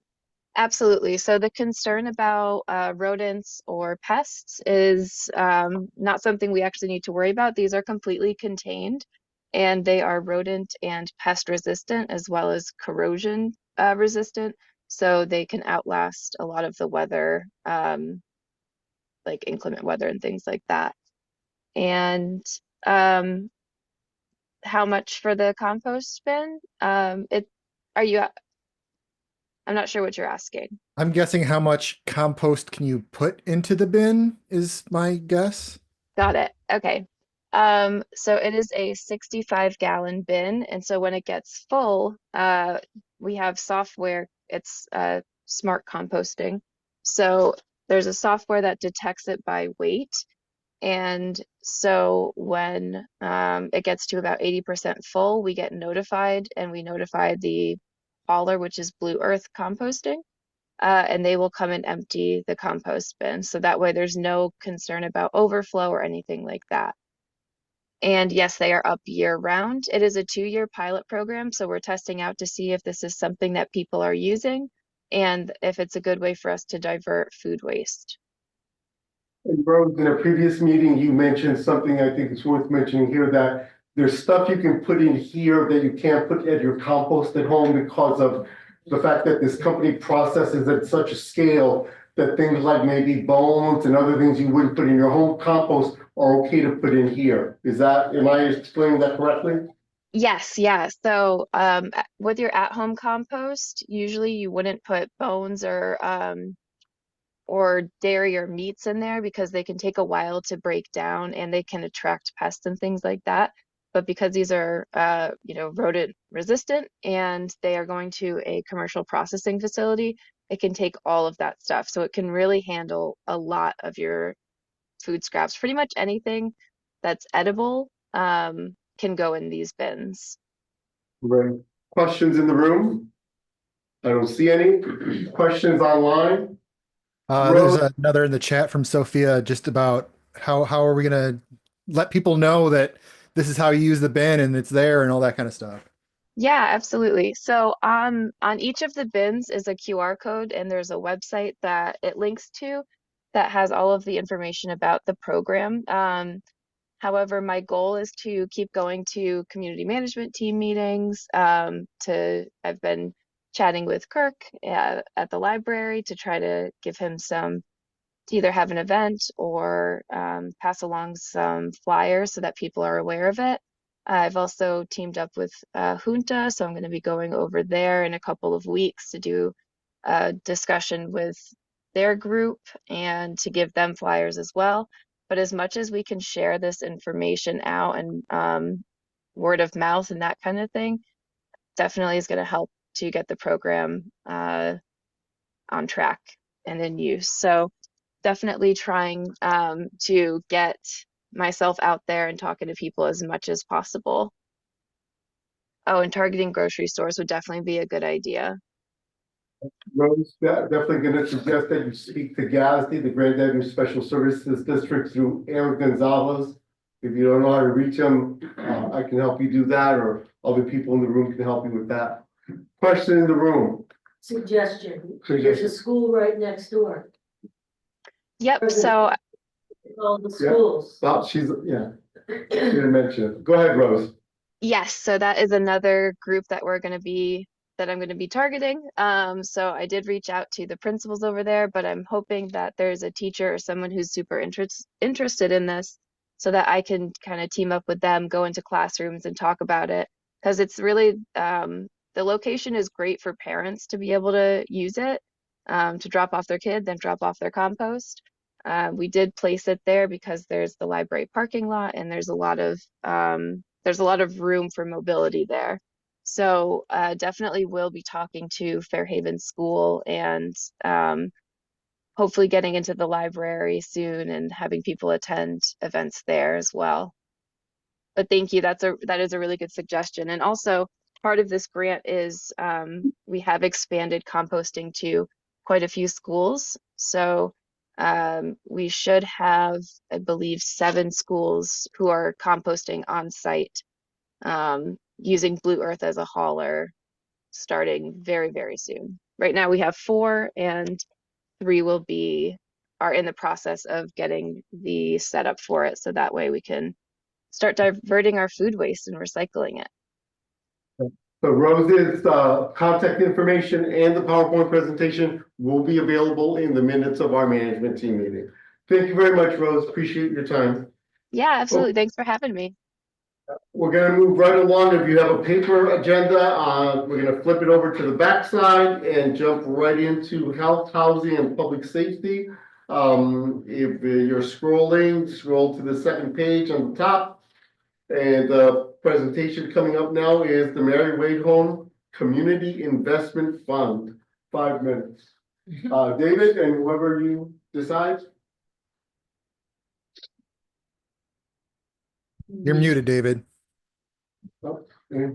Absolutely. So the concern about rodents or pests is not something we actually need to worry about. These are completely contained, and they are rodent and pest resistant as well as corrosion resistant. So they can outlast a lot of the weather, like inclement weather and things like that. And how much for the compost bin? I'm not sure what you're asking. I'm guessing how much compost can you put into the bin is my guess. Got it. Okay. So it is a 65-gallon bin, and so when it gets full, we have software. It's smart composting. So there's a software that detects it by weight, and so when it gets to about 80% full, we get notified, and we notify the hauler, which is Blue Earth Composting. And they will come and empty the compost bin. So that way there's no concern about overflow or anything like that. And yes, they are up year round. It is a 2-year pilot program, so we're testing out to see if this is something that people are using and if it's a good way for us to divert food waste. And Rose, in a previous meeting, you mentioned something I think it's worth mentioning here, that there's stuff you can put in here that you can't put at your compost at home because of the fact that this company processes at such a scale that things like maybe bones and other things you wouldn't put in your home compost are okay to put in here. Am I explaining that correctly? Yes, yeah. So with your at-home compost, usually you wouldn't put bones or dairy or meats in there because they can take a while to break down and they can attract pests and things like that. But because these are, rodent resistant and they are going to a commercial processing facility, it can take all of that stuff. So it can really handle a lot of your food scraps. Pretty much anything that's edible can go in these bins. Right. Questions in the room? I don't see any. Questions online? There's another in the chat from Sophia just about how are we gonna let people know that this is how you use the bin and it's there and all that kind of stuff. Yeah, absolutely. So on each of the bins is a QR code, and there's a website that it links to that has all of the information about the program. However, my goal is to keep going to community management team meetings. I've been chatting with Kirk at the library to try to give him to either have an event or pass along some flyers so that people are aware of it. I've also teamed up with Junta, so I'm going to be going over there in a couple of weeks to do a discussion with their group and to give them flyers as well. But as much as we can share this information out and word of mouth and that kind of thing, definitely is going to help to get the program on track and in use. So definitely trying to get myself out there and talking to people as much as possible. Oh, and targeting grocery stores would definitely be a good idea. Rose, definitely going to suggest that you speak to GASD, the Grand Avenue Special Services District, through Eric Gonzalez. If you don't know how to reach him, I can help you do that, or other people in the room can help you with that. Question in the room. Suggestion, there's a school right next door. Yep, so All the schools. Well, she's gonna mention it. Go ahead, Rose. yes, so that is another group that I'm going to be targeting. So I did reach out to the principals over there, but I'm hoping that there's a teacher or someone who's super interested in this so that I can kind of team up with them, go into classrooms and talk about it. Because it's really the location is great for parents to be able to use it, to drop off their kid, then drop off their compost. We did place it there because there's the library parking lot and there's a lot of room for mobility there. So definitely will be talking to Fairhaven School and hopefully getting into the library soon and having people attend events there as well. But thank you, that is a really good suggestion. And also part of this grant is we have expanded composting to quite a few schools. So we should have, I believe, 7 schools who are composting on site using Blue Earth as a hauler starting very, very soon. Right now we have 4 and 3 are in the process of getting the setup for it. So that way we can start diverting our food waste and recycling it. So Rose's contact information and the PowerPoint presentation will be available in the minutes of our management team meeting. Thank you very much, Rose. Appreciate your time. Yeah, absolutely. Thanks for having me. We're going to move right along. If you have a paper agenda, we're going to flip it over to the backside and jump right into health, housing, and public safety. If you're scrolling, scroll to the second page on the top. And the presentation coming up now is the Mary Wade Home Community Investment Fund. 5 minutes. David and whoever you decide. You're muted, David. Oh, yeah.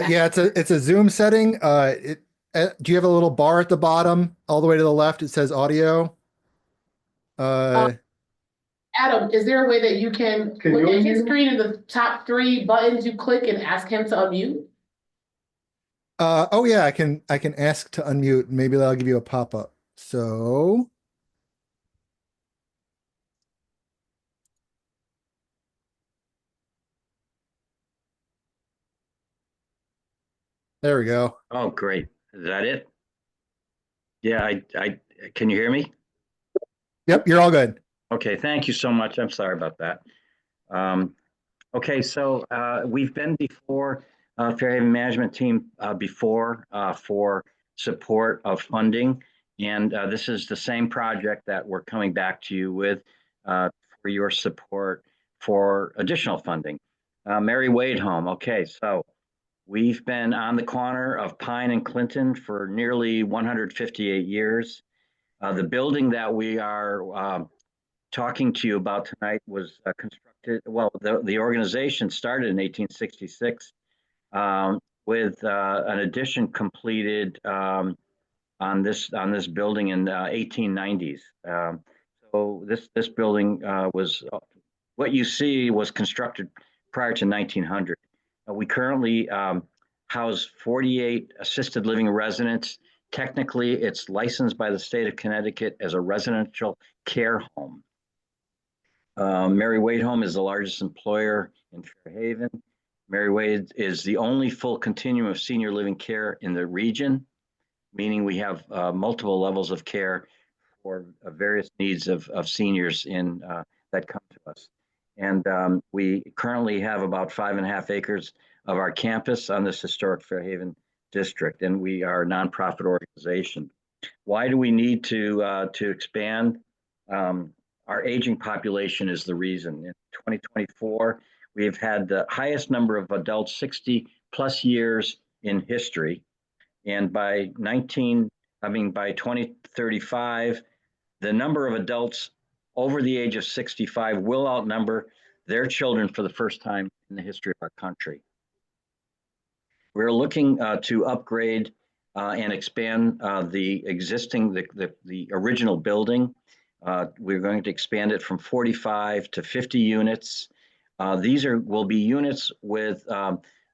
Yeah, it's a Zoom setting. Do you have a little bar at the bottom, all the way to the left? It says audio. Adam, is there a way that you can Can look you at his unmute? screen and the top 3 buttons you click and ask him to unmute? Oh yeah, I can ask to unmute. Maybe that'll give you a pop-up. So there we go. Oh, great. Is that it? Yeah, I can you hear me? Yep, you're all good. Okay, thank you so much. I'm sorry about that. Okay, so we've been before Fairhaven Management Team before for support of funding, and this is the same project that we're coming back to you with for your support for additional funding. Mary Wade Home. Okay, so we've been on the corner of Pine and Clinton for nearly 158 years. The building that we are talking to you about tonight was constructed, well, the organization started in 1866 with an addition completed on this building in 1890s. So this building was, what you see was constructed prior to 1900. We currently house 48 assisted living residents. Technically, it's licensed by the state of Connecticut as a residential care home. Mary Wade Home is the largest employer in Fairhaven. Mary Wade is the only full continuum of senior living care in the region, meaning we have multiple levels of care for various needs of seniors that come to us. And we currently have about 5.5 acres of our campus on this historic Fairhaven district, and we are a nonprofit organization. Why do we need to expand? Our aging population is the reason. In 2024, we have had the highest number of adults 60 plus years in history. And by 2035, the number of adults over the age of 65 will outnumber their children for the first time in the history of our country. We're looking to upgrade and expand the existing, the original building. We're going to expand it from 45 to 50 units. These will be units with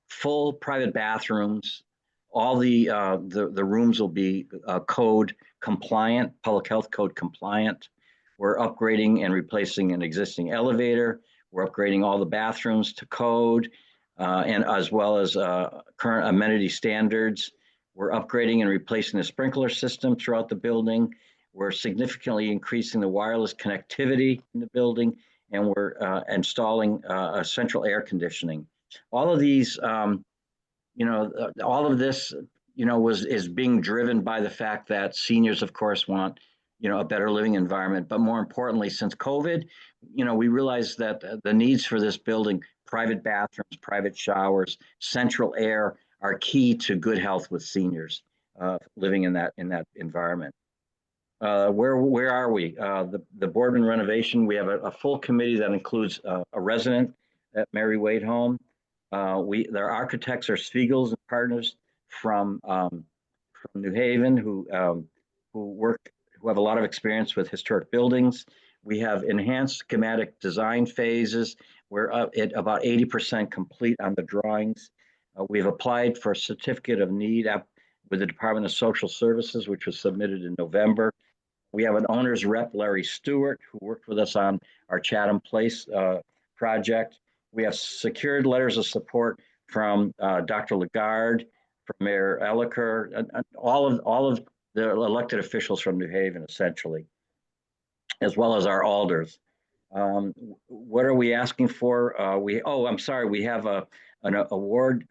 full private bathrooms. All the rooms will be code compliant, public health code compliant. We're upgrading and replacing an existing elevator. We're upgrading all the bathrooms to code and as well as current amenity standards. We're upgrading and replacing the sprinkler system throughout the building. We're significantly increasing the wireless connectivity in the building, and we're installing central air conditioning. All of these, all of this, is being driven by the fact that seniors, of course, want, a better living environment. But more importantly, since COVID, we realized that the needs for this building, private bathrooms, private showers, central air, are key to good health with seniors living in that environment. Where are we? The Boardman renovation, we have a full committee that includes a resident at Mary Wade Home. Their architects are Spiegels and Partners from New Haven who have a lot of experience with historic buildings. We have enhanced schematic design phases. We're at about 80% complete on the drawings. We've applied for a certificate of need with the Department of Social Services, which was submitted in November. We have an owner's rep, Larry Stewart, who worked with us on our Chatham Place project. We have secured letters of support from Dr. Lagarde, from Mayor Elicker, and all of the elected officials from New Haven, essentially, as well as our alders. What are we asking for? We have an award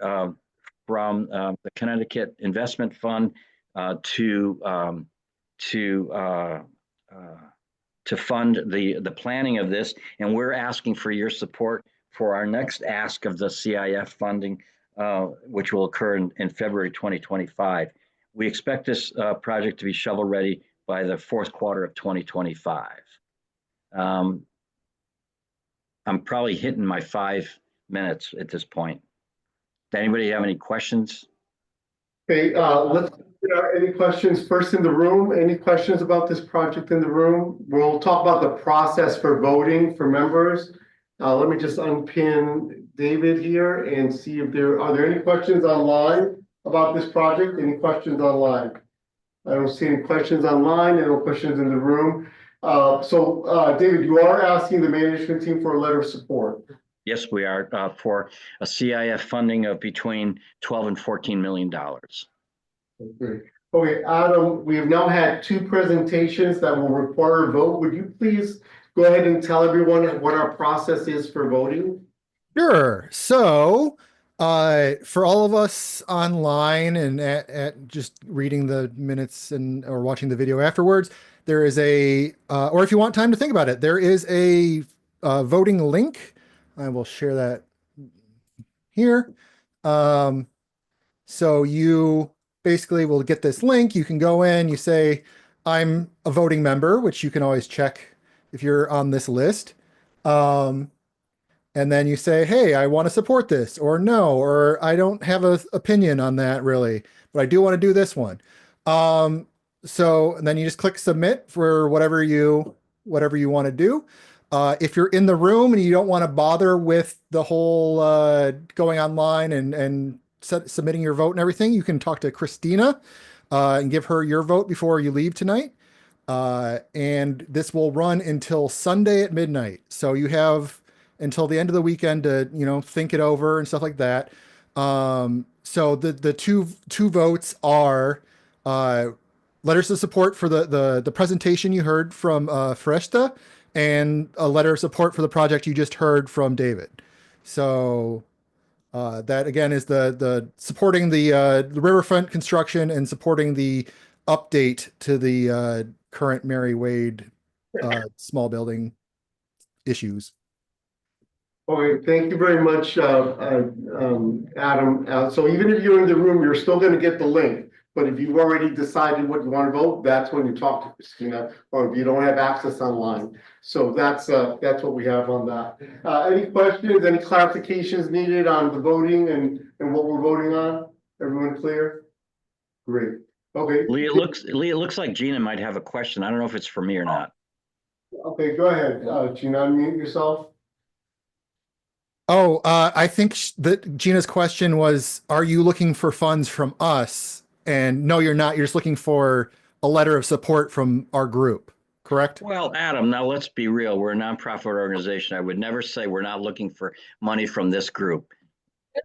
from the Connecticut Investment Fund to fund the planning of this, and we're asking for your support for our next ask of the CIF funding, which will occur in February 2025. We expect this project to be shovel ready by the fourth quarter of 2025. I'm probably hitting my 5 minutes at this point. Does anybody have any questions? Okay, any questions first in the room? Any questions about this project in the room? We'll talk about the process for voting for members. Let me just unpin David here and see if are there any questions online about this project? Any questions online? I don't see any questions online, and no questions in the room. David, you are asking the management team for a letter of support. Yes, we are for a CIF funding of between $12 and $14 million. Okay, Adam, we have now had 2 presentations that will require a vote. Would you please go ahead and tell everyone what our process is for voting? Sure. So, for all of us online and at just reading the minutes or watching the video afterwards, there is or if you want time to think about it, there is a voting link. I will share that here. So you basically will get this link. You can go in, you say, I'm a voting member, which you can always check if you're on this list. And then you say, hey, I want to support this, or no, or I don't have an opinion on that really, but I do want to do this one. And then you just click submit for whatever you want to do. If you're in the room and you don't want to bother with the whole going online and submitting your vote and everything, you can talk to Christina and give her your vote before you leave tonight. And this will run until Sunday at midnight. So you have until the end of the weekend to, think it over and stuff like that. So the two votes are letters of support for the presentation you heard from Freshta, and a letter of support for the project you just heard from David. So that again is the supporting the riverfront construction and supporting the update to the current Mary Wade small building issues. Okay, thank you very much, Adam. So even if you're in the room, you're still going to get the link. But if you've already decided what you want to vote, that's when you talk to Christina, or if you don't have access online. So that's what we have on that. Any questions, any clarifications needed on the voting and what we're voting on? Everyone clear? Great. Okay. Lee, it looks like Gina might have a question. I don't know if it's for me or not. Okay, go ahead, Gina, unmute yourself. Oh, I think that Gina's question was, are you looking for funds from us? And no, you're not. You're just looking for a letter of support from our group. correct? Well, Adam, now let's be real. We're a nonprofit organization. I would never say we're not looking for money from this group.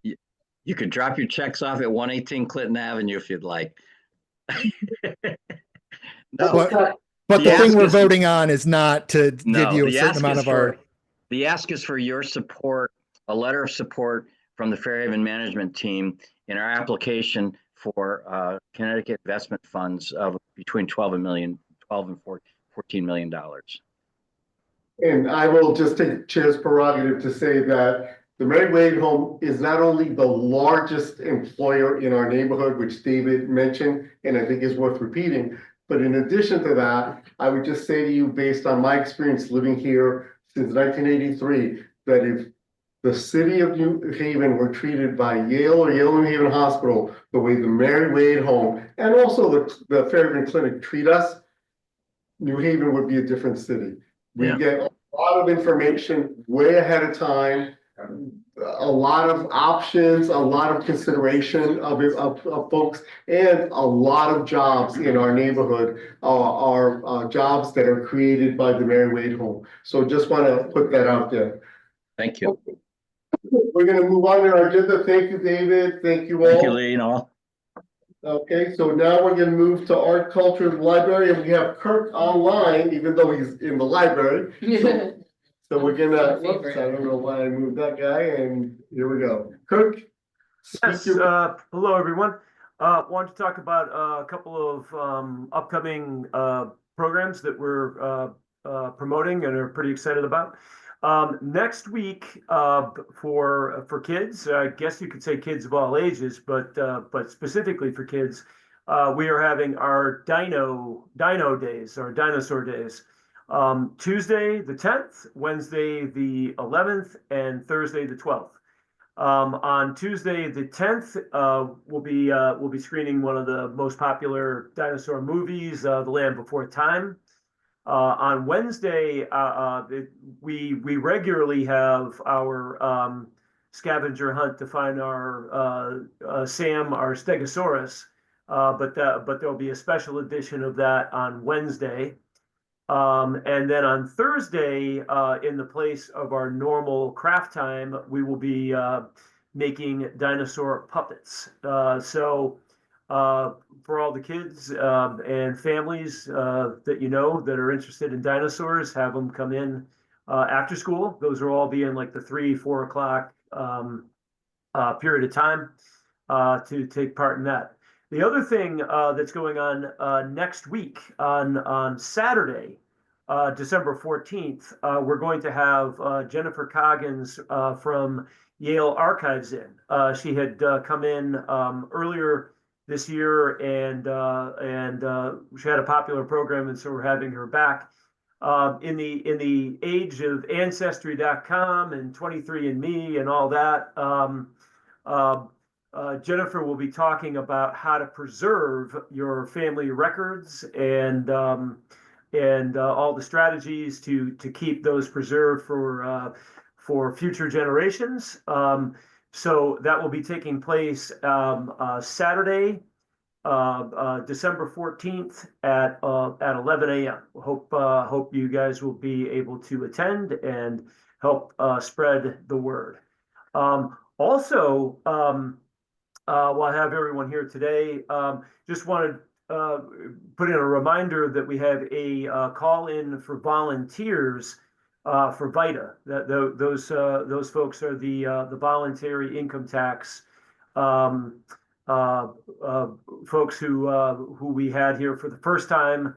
You could drop your checks off at 118 Clinton Avenue if you'd like. No, But the thing ask we're is- voting on is not to give no, you a the certain ask amount is of our. for, the ask is for your support, a letter of support from the Fairhaven Management Team in our application for Connecticut investment funds of between 12 and 14 million dollars. And I will just take Chair's prerogative to say that the Mary Wade Home is not only the largest employer in our neighborhood, which David mentioned, and I think is worth repeating, but in addition to that, I would just say to you, based on my experience living here since 1983, that if the city of New Haven were treated by Yale or Yale New Haven Hospital the way the Mary Wade Home and also the Fairhaven Clinic treat us, New Haven would be a different city. We get a lot of information way ahead of time, a lot of options, a lot of consideration of folks, and a lot of jobs in our neighborhood are jobs that are created by the Mary Wade Home. So just want to put that out there. Thank you. We're going to move on to our agenda. Thank you, David. Thank you all. Thank you, Lee, and all. Okay, so now we're gonna move to art, culture, and library, and we have Kirk online, even though he's in the library. So we're gonna, whoops, I don't know why I moved that guy, and here we go. Kirk? Yes, hello, everyone. Want to talk about a couple of upcoming programs that we're promoting and are pretty excited about. Next week, for kids, I guess you could say kids of all ages, but specifically for kids, we are having our Dino Days, our Dinosaur Days. Tuesday the 10th, Wednesday the 11th, and Thursday the 12th. On Tuesday the 10th, we'll be screening one of the most popular dinosaur movies, The Land Before Time. On Wednesday, we regularly have our scavenger hunt to find our Sam, our Stegosaurus, but there'll be a special edition of that on Wednesday. And then on Thursday, in the place of our normal craft time, we will be making dinosaur puppets. So for all the kids and families that you know that are interested in dinosaurs, have them come in after school. Those will all be in like the 3-4 o'clock period of time to take part in that. The other thing that's going on next week on Saturday, December 14th, we're going to have Jennifer Coggins from Yale Archives in. She had come in earlier this year, and she had a popular program, and so we're having her back. In the age of Ancestry.com and 23andMe and all that, Jennifer will be talking about how to preserve your family records and all the strategies to keep those preserved for future generations. So that will be taking place Saturday, December 14th at 11 a.m. Hope you guys will be able to attend and help spread the word. Also, while I have everyone here today, just wanted put in a reminder that we have a call in for volunteers for VITA. Those folks are the voluntary income tax folks who we had here for the first time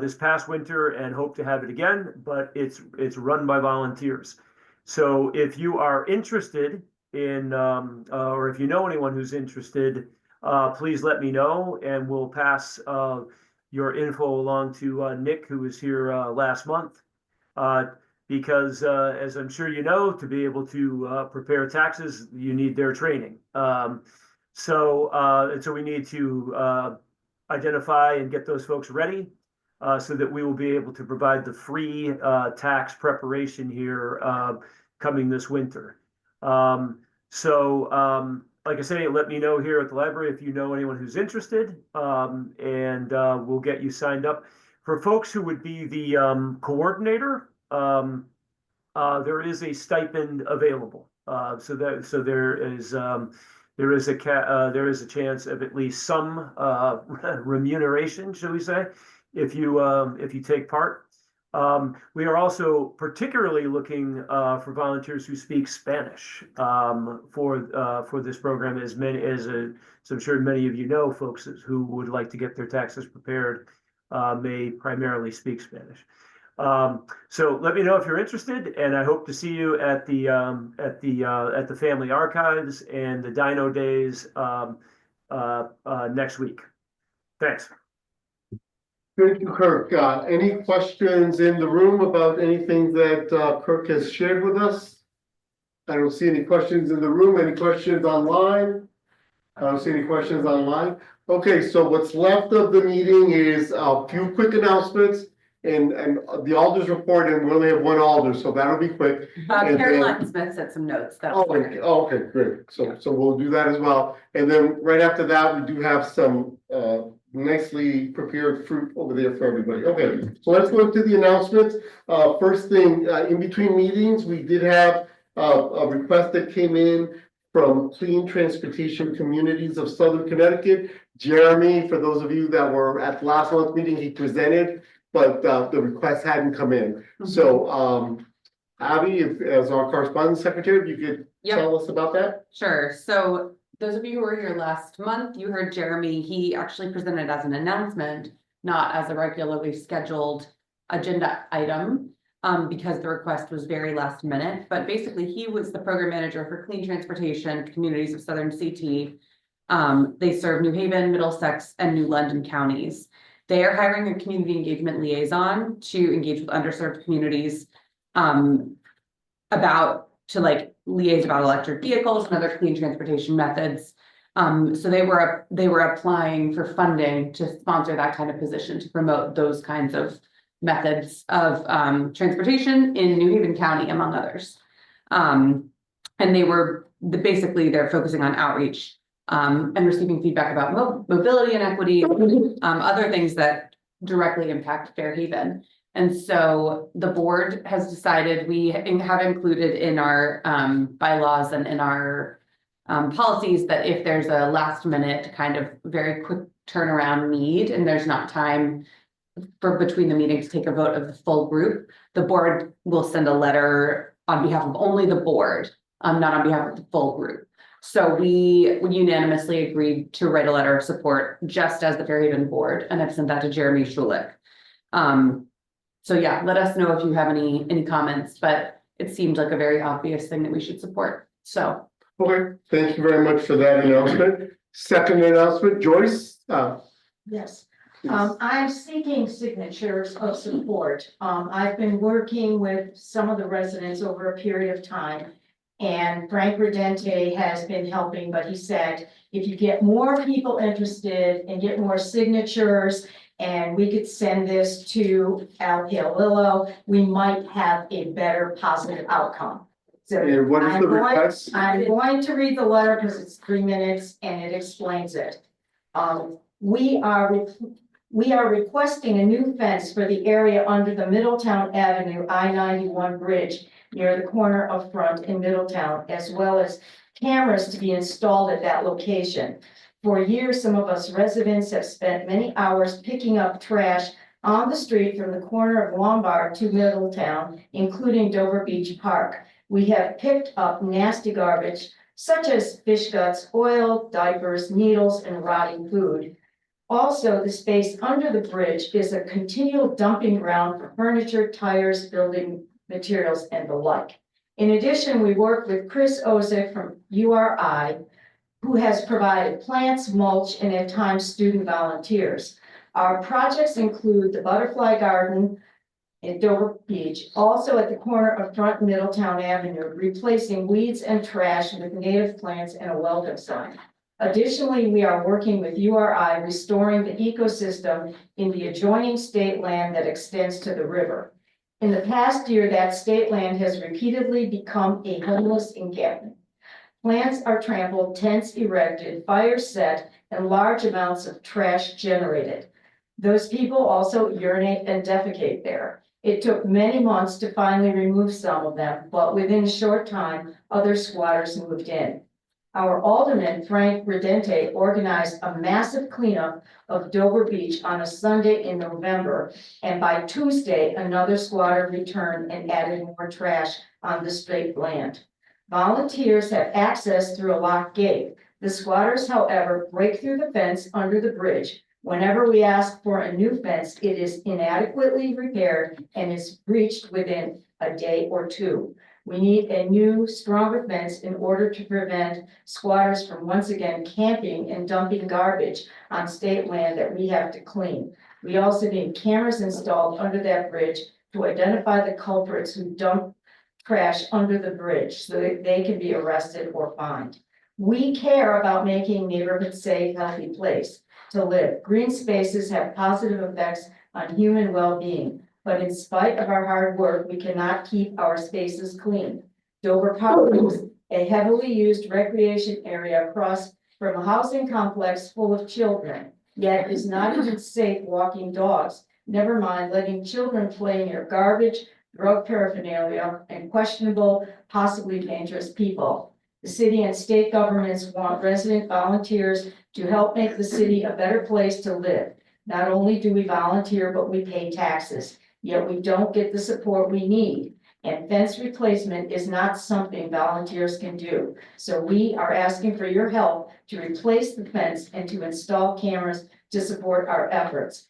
this past winter and hope to have it again, but it's run by volunteers. So if you are interested in, or if you know anyone who's interested, please let me know, and we'll pass your info along to Nick, who was here last month. Because as I'm sure you know, to be able to prepare taxes, you need their training. So we need to identify and get those folks ready so that we will be able to provide the free tax preparation here coming this winter. Like I say, let me know here at the library if you know anyone who's interested, and we'll get you signed up. For folks who would be the coordinator, there is a stipend available. So there is a chance of at least some remuneration, shall we say, if you take part. We are also particularly looking for volunteers who speak Spanish for this program, as I'm sure many of you know, folks who would like to get their taxes prepared may primarily speak Spanish. So let me know if you're interested, and I hope to see you at the Family Archives and the Dino Days next week. Thanks. Thank you, Kirk. Any questions in the room about anything that Kirk has shared with us? I don't see any questions in the room. Any questions online? I don't see any questions online. Okay, so what's left of the meeting is a few quick announcements and the alders report, and we only have one alder, so that'll be quick. And Caroline Smith said some notes. Okay, great. So we'll do that as well. And then right after that, we do have some nicely prepared fruit over there for everybody. Okay, so let's go into the announcements. First thing, in between meetings, we did have a request that came in from Clean Transportation Communities of Southern Connecticut. Jeremy, for those of you that were at last month's meeting, he presented, but the request hadn't come in. So Abby, as our correspondence secretary, if you could tell us about that? Sure. So those of you who were here last month, you heard Jeremy. He actually presented as an announcement, not as a regularly scheduled agenda item, because the request was very last minute. But basically, he was the program manager for Clean Transportation Communities of Southern CT. They serve New Haven, Middlesex, and New London counties. They are hiring a community engagement liaison to engage with underserved communities to liaise about electric vehicles and other clean transportation methods. So they were applying for funding to sponsor that kind of position to promote those kinds of methods of transportation in New Haven County, among others. And they're focusing on outreach and receiving feedback about mobility and equity, other things that directly impact Fairhaven. And so the board has decided, we have included in our bylaws and in our policies, that if there's a last minute kind of very quick turnaround need and there's not time for between the meetings to take a vote of the full group, the board will send a letter on behalf of only the board, not on behalf of the full group. So we unanimously agreed to write a letter of support just as the Fairhaven board, and I've sent that to Jeremy Schulich. So yeah, let us know if you have any comments, but it seemed like a very obvious thing that we should support. So. Okay, thank you very much for that announcement. Second announcement, Joyce. Yes, I'm seeking signatures of support. I've been working with some of the residents over a period of time. And Frank Redente has been helping, but he said, if you get more people interested and get more signatures, and we could send this to Al Palillo, we might have a better positive outcome. So and what is the request? I'm going to read the letter because it's 3 minutes and it explains it. We are requesting a new fence for the area under the Middletown Avenue I-91 bridge near the corner of Front in Middletown, as well as cameras to be installed at that location. For years, some of us residents have spent many hours picking up trash on the street from the corner of Lombard to Middletown, including Dover Beach Park. We have picked up nasty garbage such as fish guts, oil, diapers, needles, and rotting food. Also, the space under the bridge is a continual dumping ground for furniture, tires, building materials, and the like. In addition, we work with Chris Ozick from URI, who has provided plants, mulch, and at times student volunteers. Our projects include the butterfly garden at Dover Beach, also at the corner of Front and Middletown Avenue, replacing weeds and trash with native plants and a welcome sign. Additionally, we are working with URI restoring the ecosystem in the adjoining state land that extends to the river. In the past year, that state land has repeatedly become a homeless encampment. Plants are trampled, tents erected, fires set, and large amounts of trash generated. Those people also urinate and defecate there. It took many months to finally remove some of them, but within a short time, other squatters moved in. Our alderman, Frank Redente, organized a massive cleanup of Dover Beach on a Sunday in November, and by Tuesday, another squatter returned and added more trash on the state land. Volunteers have access through a locked gate. The squatters, however, break through the fence under the bridge. Whenever we ask for a new fence, it is inadequately repaired and is breached within a day or two. We need a new, stronger fence in order to prevent squatters from once again camping and dumping garbage on state land that we have to clean. We also need cameras installed under that bridge to identify the culprits who dump trash under the bridge so that they can be arrested or fined. We care about making neighborhoods safe, healthy place to live. Green spaces have positive effects on human well-being, but in spite of our hard work, we cannot keep our spaces clean. Dover Park is a heavily used recreation area across from a housing complex full of children, yet is not even safe walking dogs. Never mind letting children play near garbage, drug paraphernalia, and questionable, possibly dangerous people. The city and state governments want resident volunteers to help make the city a better place to live. Not only do we volunteer, but we pay taxes, yet we don't get the support we need. And fence replacement is not something volunteers can do. So we are asking for your help to replace the fence and to install cameras to support our efforts.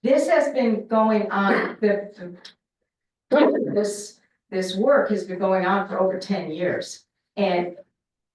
This has been going on, this work has been going on for over 10 years. And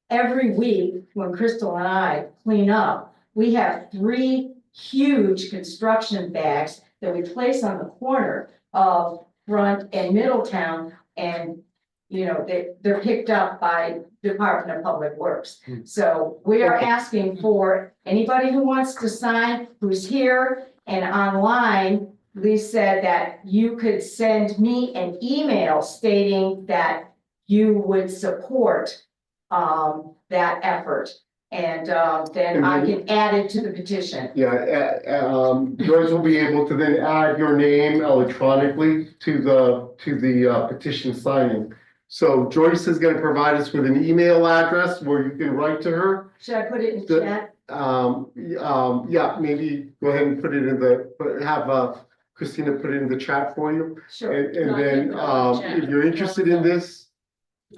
every week when Crystal and I clean up, we have 3 huge construction bags that we place on the corner of Front and Middletown, and they're picked up by Department of Public Works. So we are asking for anybody who wants to sign, who's here and online. Lee said that you could send me an email stating that you would support that effort. And then I can add it to the petition. Yeah, Joyce will be able to then add your name electronically to the petition signing. So Joyce is gonna provide us with an email address where you can write to her. Should I put it in chat? Yeah, maybe go ahead and put it in have Christina put it in the chat for you. Sure. And then, if you're interested in this,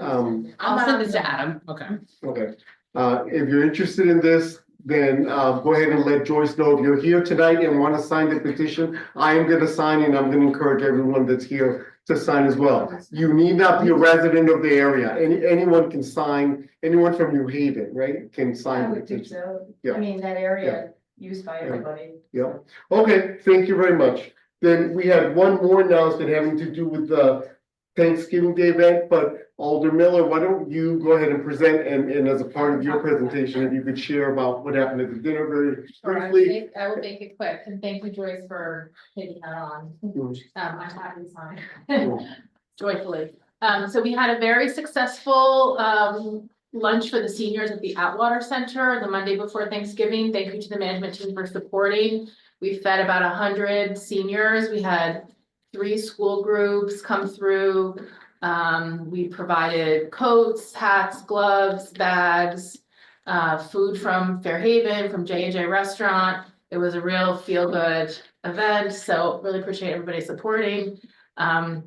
I'll send this to Adam. Okay. okay. If you're interested in this, then go ahead and let Joyce know if you're here tonight and want to sign the petition. I am going to sign and I'm going to encourage everyone that's here to sign as well. You need not be a resident of the area. Anyone can sign, anyone from New Haven, right, can sign. I the would think petition. so. Yeah. I mean, that area used by everybody. Yeah, okay, thank you very much. Then we have one more announcement having to do with the Thanksgiving Day event, but Alder Miller, why don't you go ahead and present and as a part of your presentation, if you could share about what happened at the dinner very briefly. I will make it quick, and thank you, Joyce, for taking that on. I'm happy to sign joyfully. So we had a very successful lunch for the seniors at the Atwater Center the Monday before Thanksgiving. Thank you to the management team for supporting. We fed about 100 seniors. We had 3 school groups come through. We provided coats, hats, gloves, bags, food from Fairhaven, from J&J Restaurant. It was a real feel-good event, so really appreciate everybody supporting. And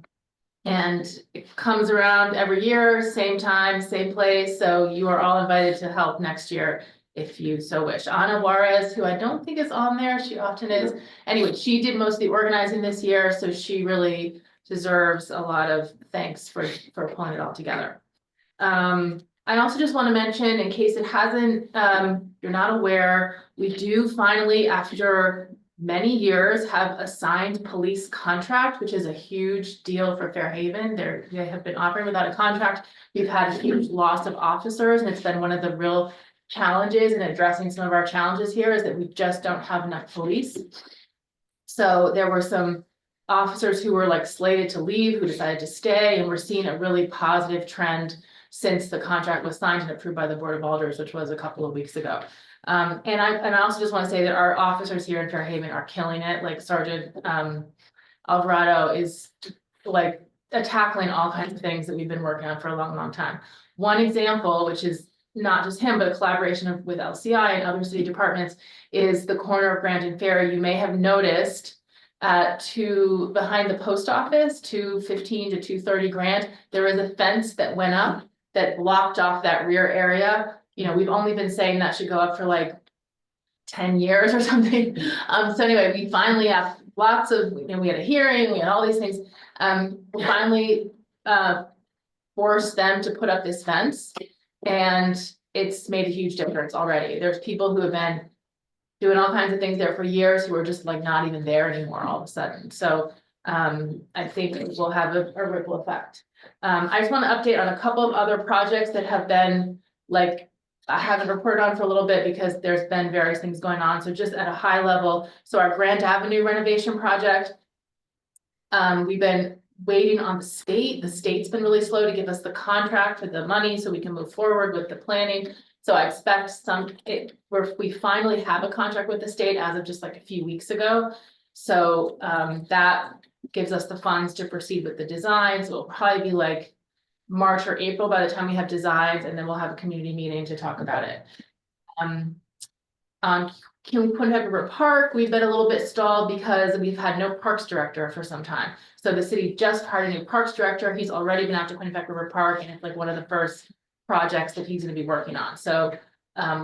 it comes around every year, same time, same place, so you are all invited to help next year if you so wish. Ana Juarez, who I don't think is on there, she often is. Anyway, she did most of the organizing this year, so she really deserves a lot of thanks for pulling it all together. I also just want to mention, in case it hasn't, you're not aware, we do finally, after many years, have a signed police contract, which is a huge deal for Fairhaven. They have been operating without a contract. We've had a huge loss of officers, and it's been one of the real challenges in addressing some of our challenges here is that we just don't have enough police. So there were some officers who were like slated to leave, who decided to stay, and we're seeing a really positive trend since the contract was signed and approved by the Board of Alders, which was a couple of weeks ago. And I also just want to say that our officers here in Fairhaven are killing it, like Sergeant Alvarado is like tackling all kinds of things that we've been working on for a long, long time. One example, which is not just him, but a collaboration with LCI and other city departments, is the corner of Grant and Ferry. You may have noticed behind the post office, 215 to 230 Grant, there is a fence that went up that blocked off that rear area. You know, we've only been saying that should go up for like 10 years or something. So anyway, we finally have lots of, you know, we had a hearing, we had all these things. We finally forced them to put up this fence, and it's made a huge difference already. There's people who have been doing all kinds of things there for years who are just like not even there anymore all of a sudden. So I think it will have a ripple effect. I just want to update on a couple of other projects that have been like, I haven't reported on for a little bit because there's been various things going on. So just at a high level, so our Grant Avenue renovation project, we've been waiting on the state. The state's been really slow to give us the contract for the money so we can move forward with the planning. So I expect we finally have a contract with the state as of just like a few weeks ago. So that gives us the funds to proceed with the design. So it'll probably be like March or April by the time we have designs, and then we'll have a community meeting to talk about it. Quinnipiac River Park, we've been a little bit stalled because we've had no parks director for some time. So the city just hired a new parks director. He's already been out to Quinnipiac River Park, and it's like one of the first projects that he's going to be working on. So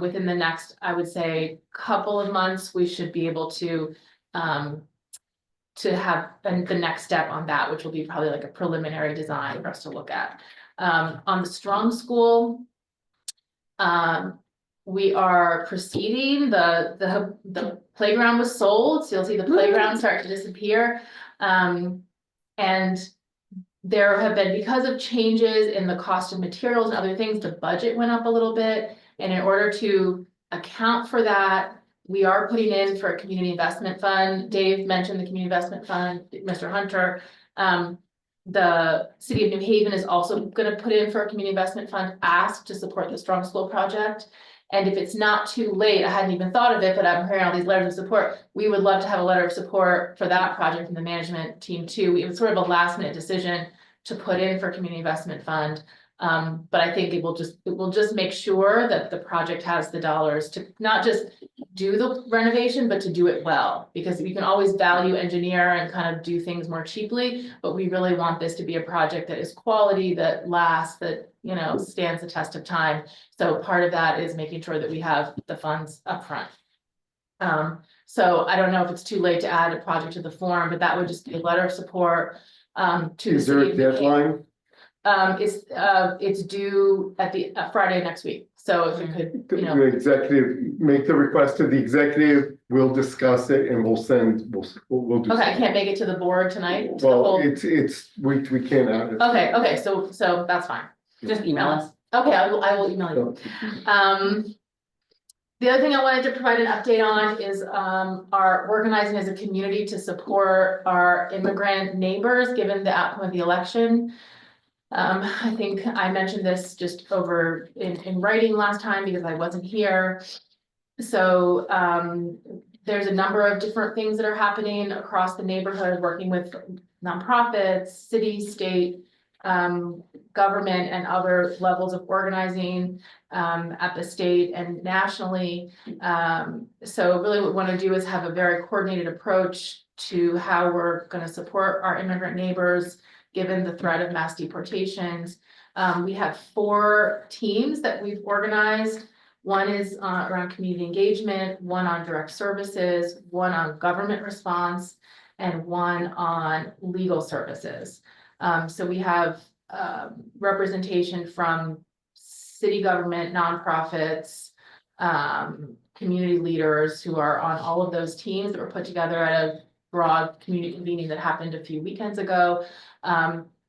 within the next, I would say, couple of months, we should be able to have the next step on that, which will be probably like a preliminary design for us to look at. On the Strong School, we are proceeding. The playground was sold, so you'll see the playground start to disappear. And there have been, because of changes in the cost of materials and other things, the budget went up a little bit. And in order to account for that, we are putting in for a community investment fund. Dave mentioned the community investment fund, Mr. Hunter. The city of New Haven is also going to put in for a community investment fund ask to support the Strong School project. And if it's not too late, I hadn't even thought of it, but I'm hearing all these letters of support. We would love to have a letter of support for that project from the management team too. It was sort of a last minute decision to put in for community investment fund. But I think it will just make sure that the project has the dollars to not just do the renovation, but to do it well, because we can always value engineer and kind of do things more cheaply, but we really want this to be a project that is quality, that lasts, that, you know, stands the test of time. So part of that is making sure that we have the funds upfront. So I don't know if it's too late to add a project to the form, but that would just be a letter of support to the Is there a city of New Haven. deadline? It's due at the Friday next week, so if you could, you know. The executive, make the request to the executive, we'll discuss it and we'll do. Okay, I can't make it to the board tonight. Well, we can't add it. Okay, so that's fine. Just email us. Okay, I will email you. The other thing I wanted to provide an update on is our organizing as a community to support our immigrant neighbors, given the outcome of the election. I think I mentioned this just over in writing last time because I wasn't here. So there's a number of different things that are happening across the neighborhood, working with nonprofits, city, state, government, and other levels of organizing at the state and nationally. So really what we want to do is have a very coordinated approach to how we're going to support our immigrant neighbors, given the threat of mass deportations. We have 4 teams that we've organized. One is around community engagement, one on direct services, one on government response, and one on legal services. So we have representation from city government, nonprofits, community leaders who are on all of those teams that were put together at a broad community convening that happened a few weekends ago.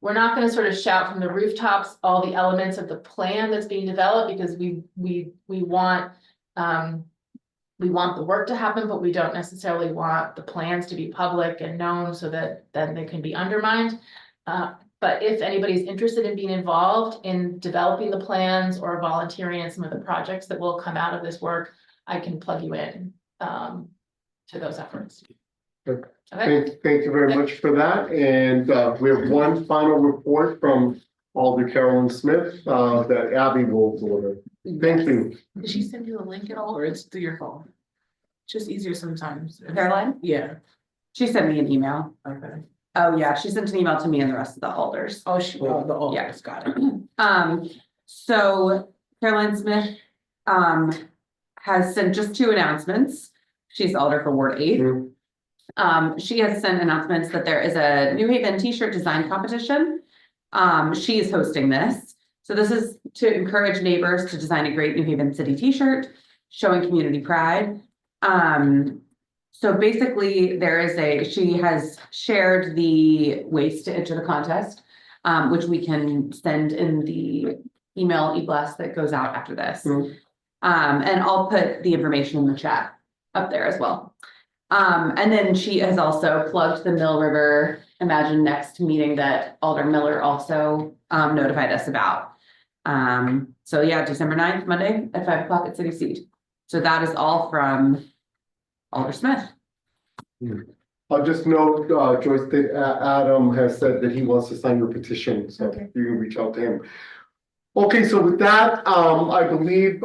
We're not going to sort of shout from the rooftops all the elements of the plan that's being developed, because we want the work to happen, but we don't necessarily want the plans to be public and known so that then they can be undermined. But if anybody's interested in being involved in developing the plans or volunteering in some of the projects that will come out of this work, I can plug you in, to those efforts. Good. Okay, Thank you very much for that. And we have one final report from Alder Carolyn Smith that Abby will deliver. Thank you. did she send you a link at all, or it's through your phone? It's just easier sometimes. Caroline? Yeah, She sent me an email. okay. Oh, yeah, she sent an email to me and the rest of the alders. Oh, the oldest, got it. So Caroline Smith, has sent just 2 announcements. She's the alder for Ward 8. She has sent announcements that there is a New Haven t-shirt design competition. She is hosting this. So this is to encourage neighbors to design a great New Haven City t-shirt, showing community pride. So basically she has shared the ways to enter the contest, which we can send in the email e-blast that goes out after this. And I'll put the information in the chat up there as well. And then she has also plugged the Mill River Imagine Next meeting that Alder Miller also notified us about. So yeah, December 9th, Monday at 5 o'clock at City Seat. So that is all from Alder Smith. I'll just note, Joyce, that Adam has said that he wants to sign your petition, so Okay. you can reach out to him. Okay, so with that, I believe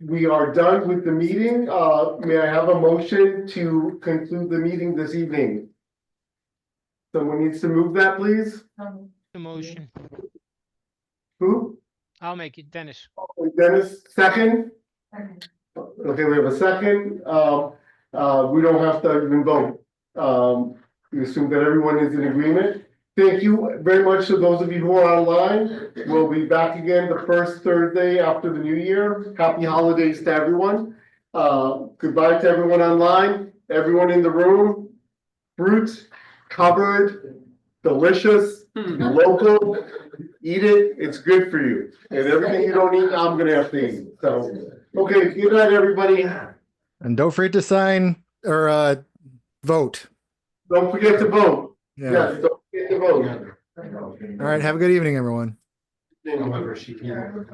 we are done with the meeting. May I have a motion to conclude the meeting this evening? Someone needs to move that, please? The motion. Who? I'll make it, Dennis. Dennis, second? Okay, we have a second. We don't have to even vote. We assume that everyone is in agreement. Thank you very much to those of you who are online. We'll be back again the first Thursday after the new year. Happy holidays to everyone. Goodbye to everyone online, everyone in the room. Fruit, covered, delicious, local. Eat it, it's good for you. And everything you don't eat, I'm gonna have to eat. So, okay, good night, everybody. And don't forget to sign or vote. Don't forget to vote. Yeah. Yes, don't forget to vote. All right. Have a good evening, everyone. However, she can.